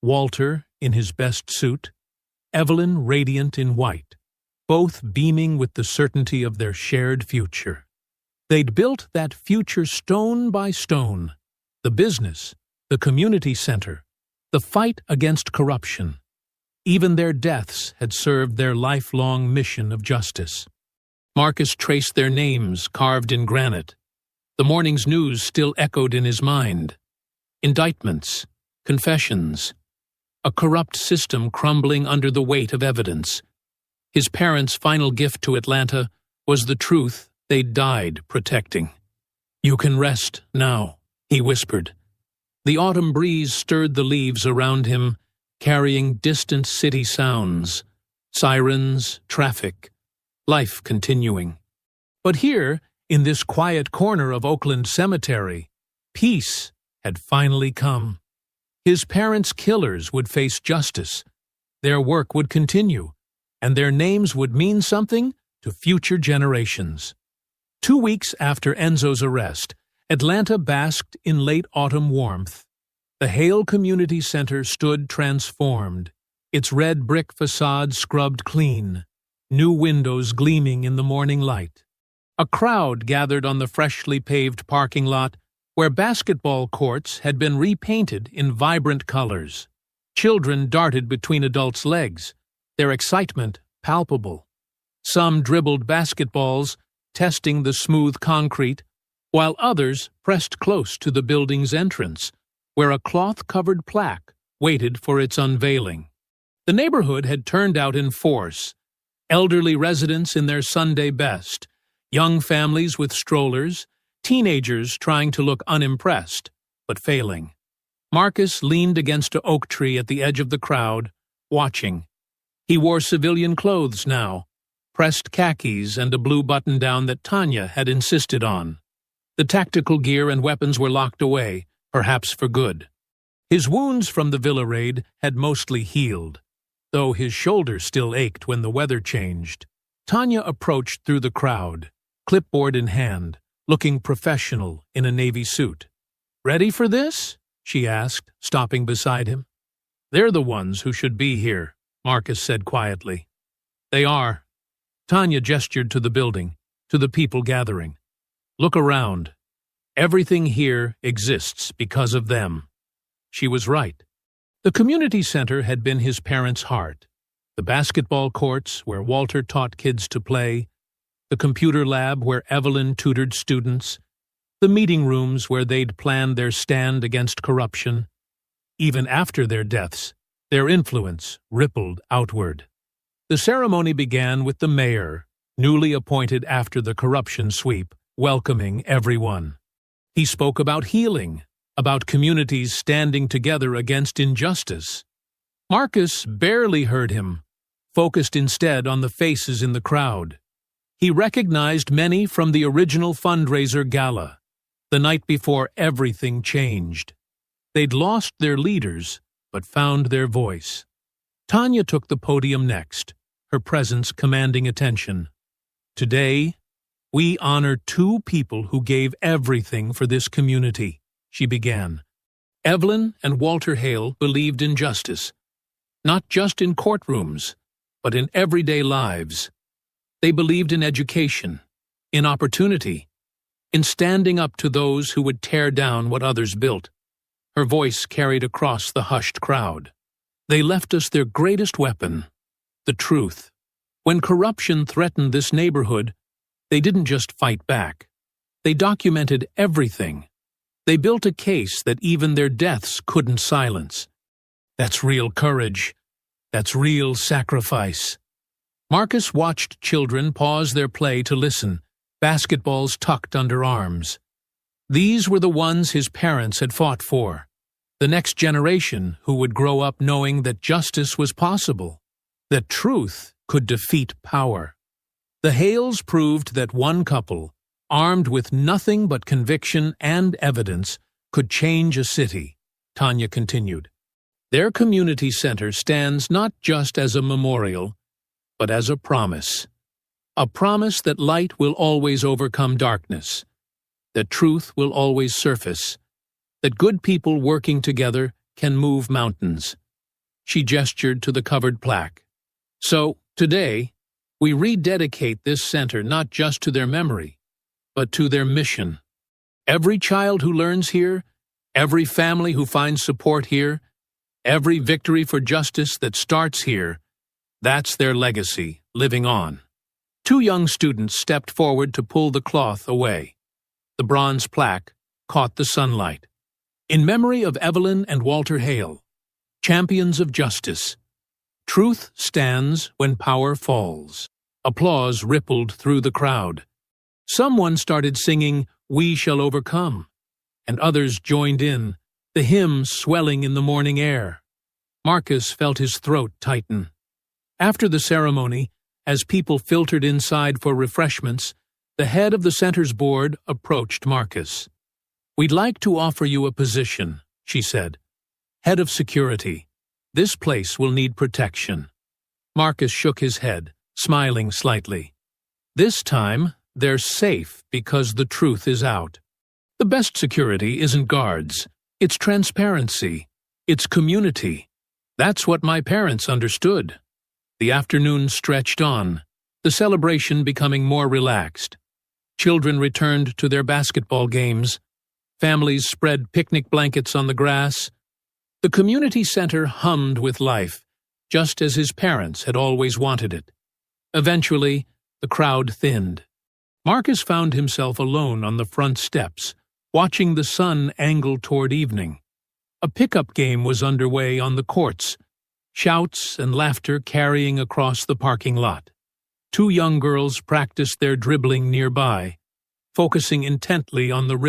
Walter in his best suit, Evelyn radiant in white, both beaming with the certainty of their shared future. They'd built that future stone by stone, the business, the community center, the fight against corruption. Even their deaths had served their lifelong mission of justice. Marcus traced their names carved in granite. The morning's news still echoed in his mind. Indictments, confessions, a corrupt system crumbling under the weight of evidence. His parents' final gift to Atlanta was the truth they'd died protecting. "You can rest now," he whispered. The autumn breeze stirred the leaves around him, carrying distant city sounds, sirens, traffic, life continuing. But here, in this quiet corner of Oakland Cemetery, peace had finally come. His parents' killers would face justice, their work would continue, and their names would mean something to future generations. 2 weeks after Enzo's arrest, Atlanta basked in late autumn warmth. The Hale Community Center stood transformed, its red brick facade scrubbed clean, new windows gleaming in the morning light. A crowd gathered on the freshly paved parking lot where basketball courts had been repainted in vibrant colors. Children darted between adults' legs, their excitement palpable. Some dribbled basketballs, testing the smooth concrete, while others pressed close to the building's entrance, where a cloth-covered plaque waited for its unveiling. The neighborhood had turned out in force, elderly residents in their Sunday best, young families with strollers, teenagers trying to look unimpressed, but failing. Marcus leaned against an oak tree at the edge of the crowd, watching. He wore civilian clothes now, pressed khakis and a blue button-down that Tanya had insisted on. The tactical gear and weapons were locked away, perhaps for good. His wounds from the villa raid had mostly healed, though his shoulder still ached when the weather changed. Tanya approached through the crowd, clipboard in hand, looking professional in a navy suit. "Ready for this?" she asked, stopping beside him. "They're the ones who should be here," Marcus said quietly. "They are." Tanya gestured to the building, to the people gathering. "Look around. Everything here exists because of them." She was right. The community center had been his parents' heart. The basketball courts where Walter taught kids to play, the computer lab where Evelyn tutored students, the meeting rooms where they'd planned their stand against corruption. Even after their deaths, their influence rippled outward. The ceremony began with the mayor, newly appointed after the corruption sweep, welcoming everyone. He spoke about healing, about communities standing together against injustice. Marcus barely heard him, focused instead on the faces in the crowd. He recognized many from the original fundraiser gala, the night before everything changed. They'd lost their leaders, but found their voice. Tanya took the podium next, her presence commanding attention. Today, "We honor two people who gave everything for this community," she began. Evelyn and Walter Hale believed in justice, not just in courtrooms, but in everyday lives. They believed in education, in opportunity, in standing up to those who would tear down what others built. Her voice carried across the hushed crowd. They left us their greatest weapon, the truth. When corruption threatened this neighborhood, they didn't just fight back. They documented everything. They built a case that even their deaths couldn't silence. That's real courage. That's real sacrifice. Marcus watched children pause their play to listen, basketballs tucked under arms. These were the ones his parents had fought for, the next generation who would grow up knowing that justice was possible, that truth could defeat power. The Hales proved that one couple, armed with nothing but conviction and evidence, could change a city, Tanya continued. Their community center stands not just as a memorial, but as a promise that light will always overcome darkness, that truth will always surface, that good people working together can move mountains. She gestured to the covered plaque. So, today, we rededicate this center not just to their memory, but to their mission. Every child who learns here, every family who finds support here, every victory for justice that starts here, that's their legacy, living on. Two young students stepped forward to pull the cloth away. The bronze plaque caught the sunlight. In memory of Evelyn and Walter Hale, champions of justice. Truth stands when power falls. Applause rippled through the crowd. Someone started singing, "We Shall Overcome," and others joined in, the hymn swelling in the morning air. Marcus felt his throat tighten. After the ceremony, as people filtered inside for refreshments, the head of the center's board approached Marcus. "We'd like to offer you a position," she said. "Head of security. This place will need protection." Marcus shook his head, smiling slightly. "This time, they're safe because the truth is out. The best security isn't guards. It's transparency. It's community. That's what my parents understood." The afternoon stretched on, the celebration becoming more relaxed. Children returned to their basketball games. Families spread picnic blankets on the grass. The community center hummed with life, just as his parents had always wanted it. Eventually, the crowd thinned. Marcus found himself alone on the front steps, watching the sun angle toward evening. A pickup game was underway on the courts, shouts and laughter carrying across the parking lot. Two young girls practiced their dribbling nearby, focusing intently on the rhythm.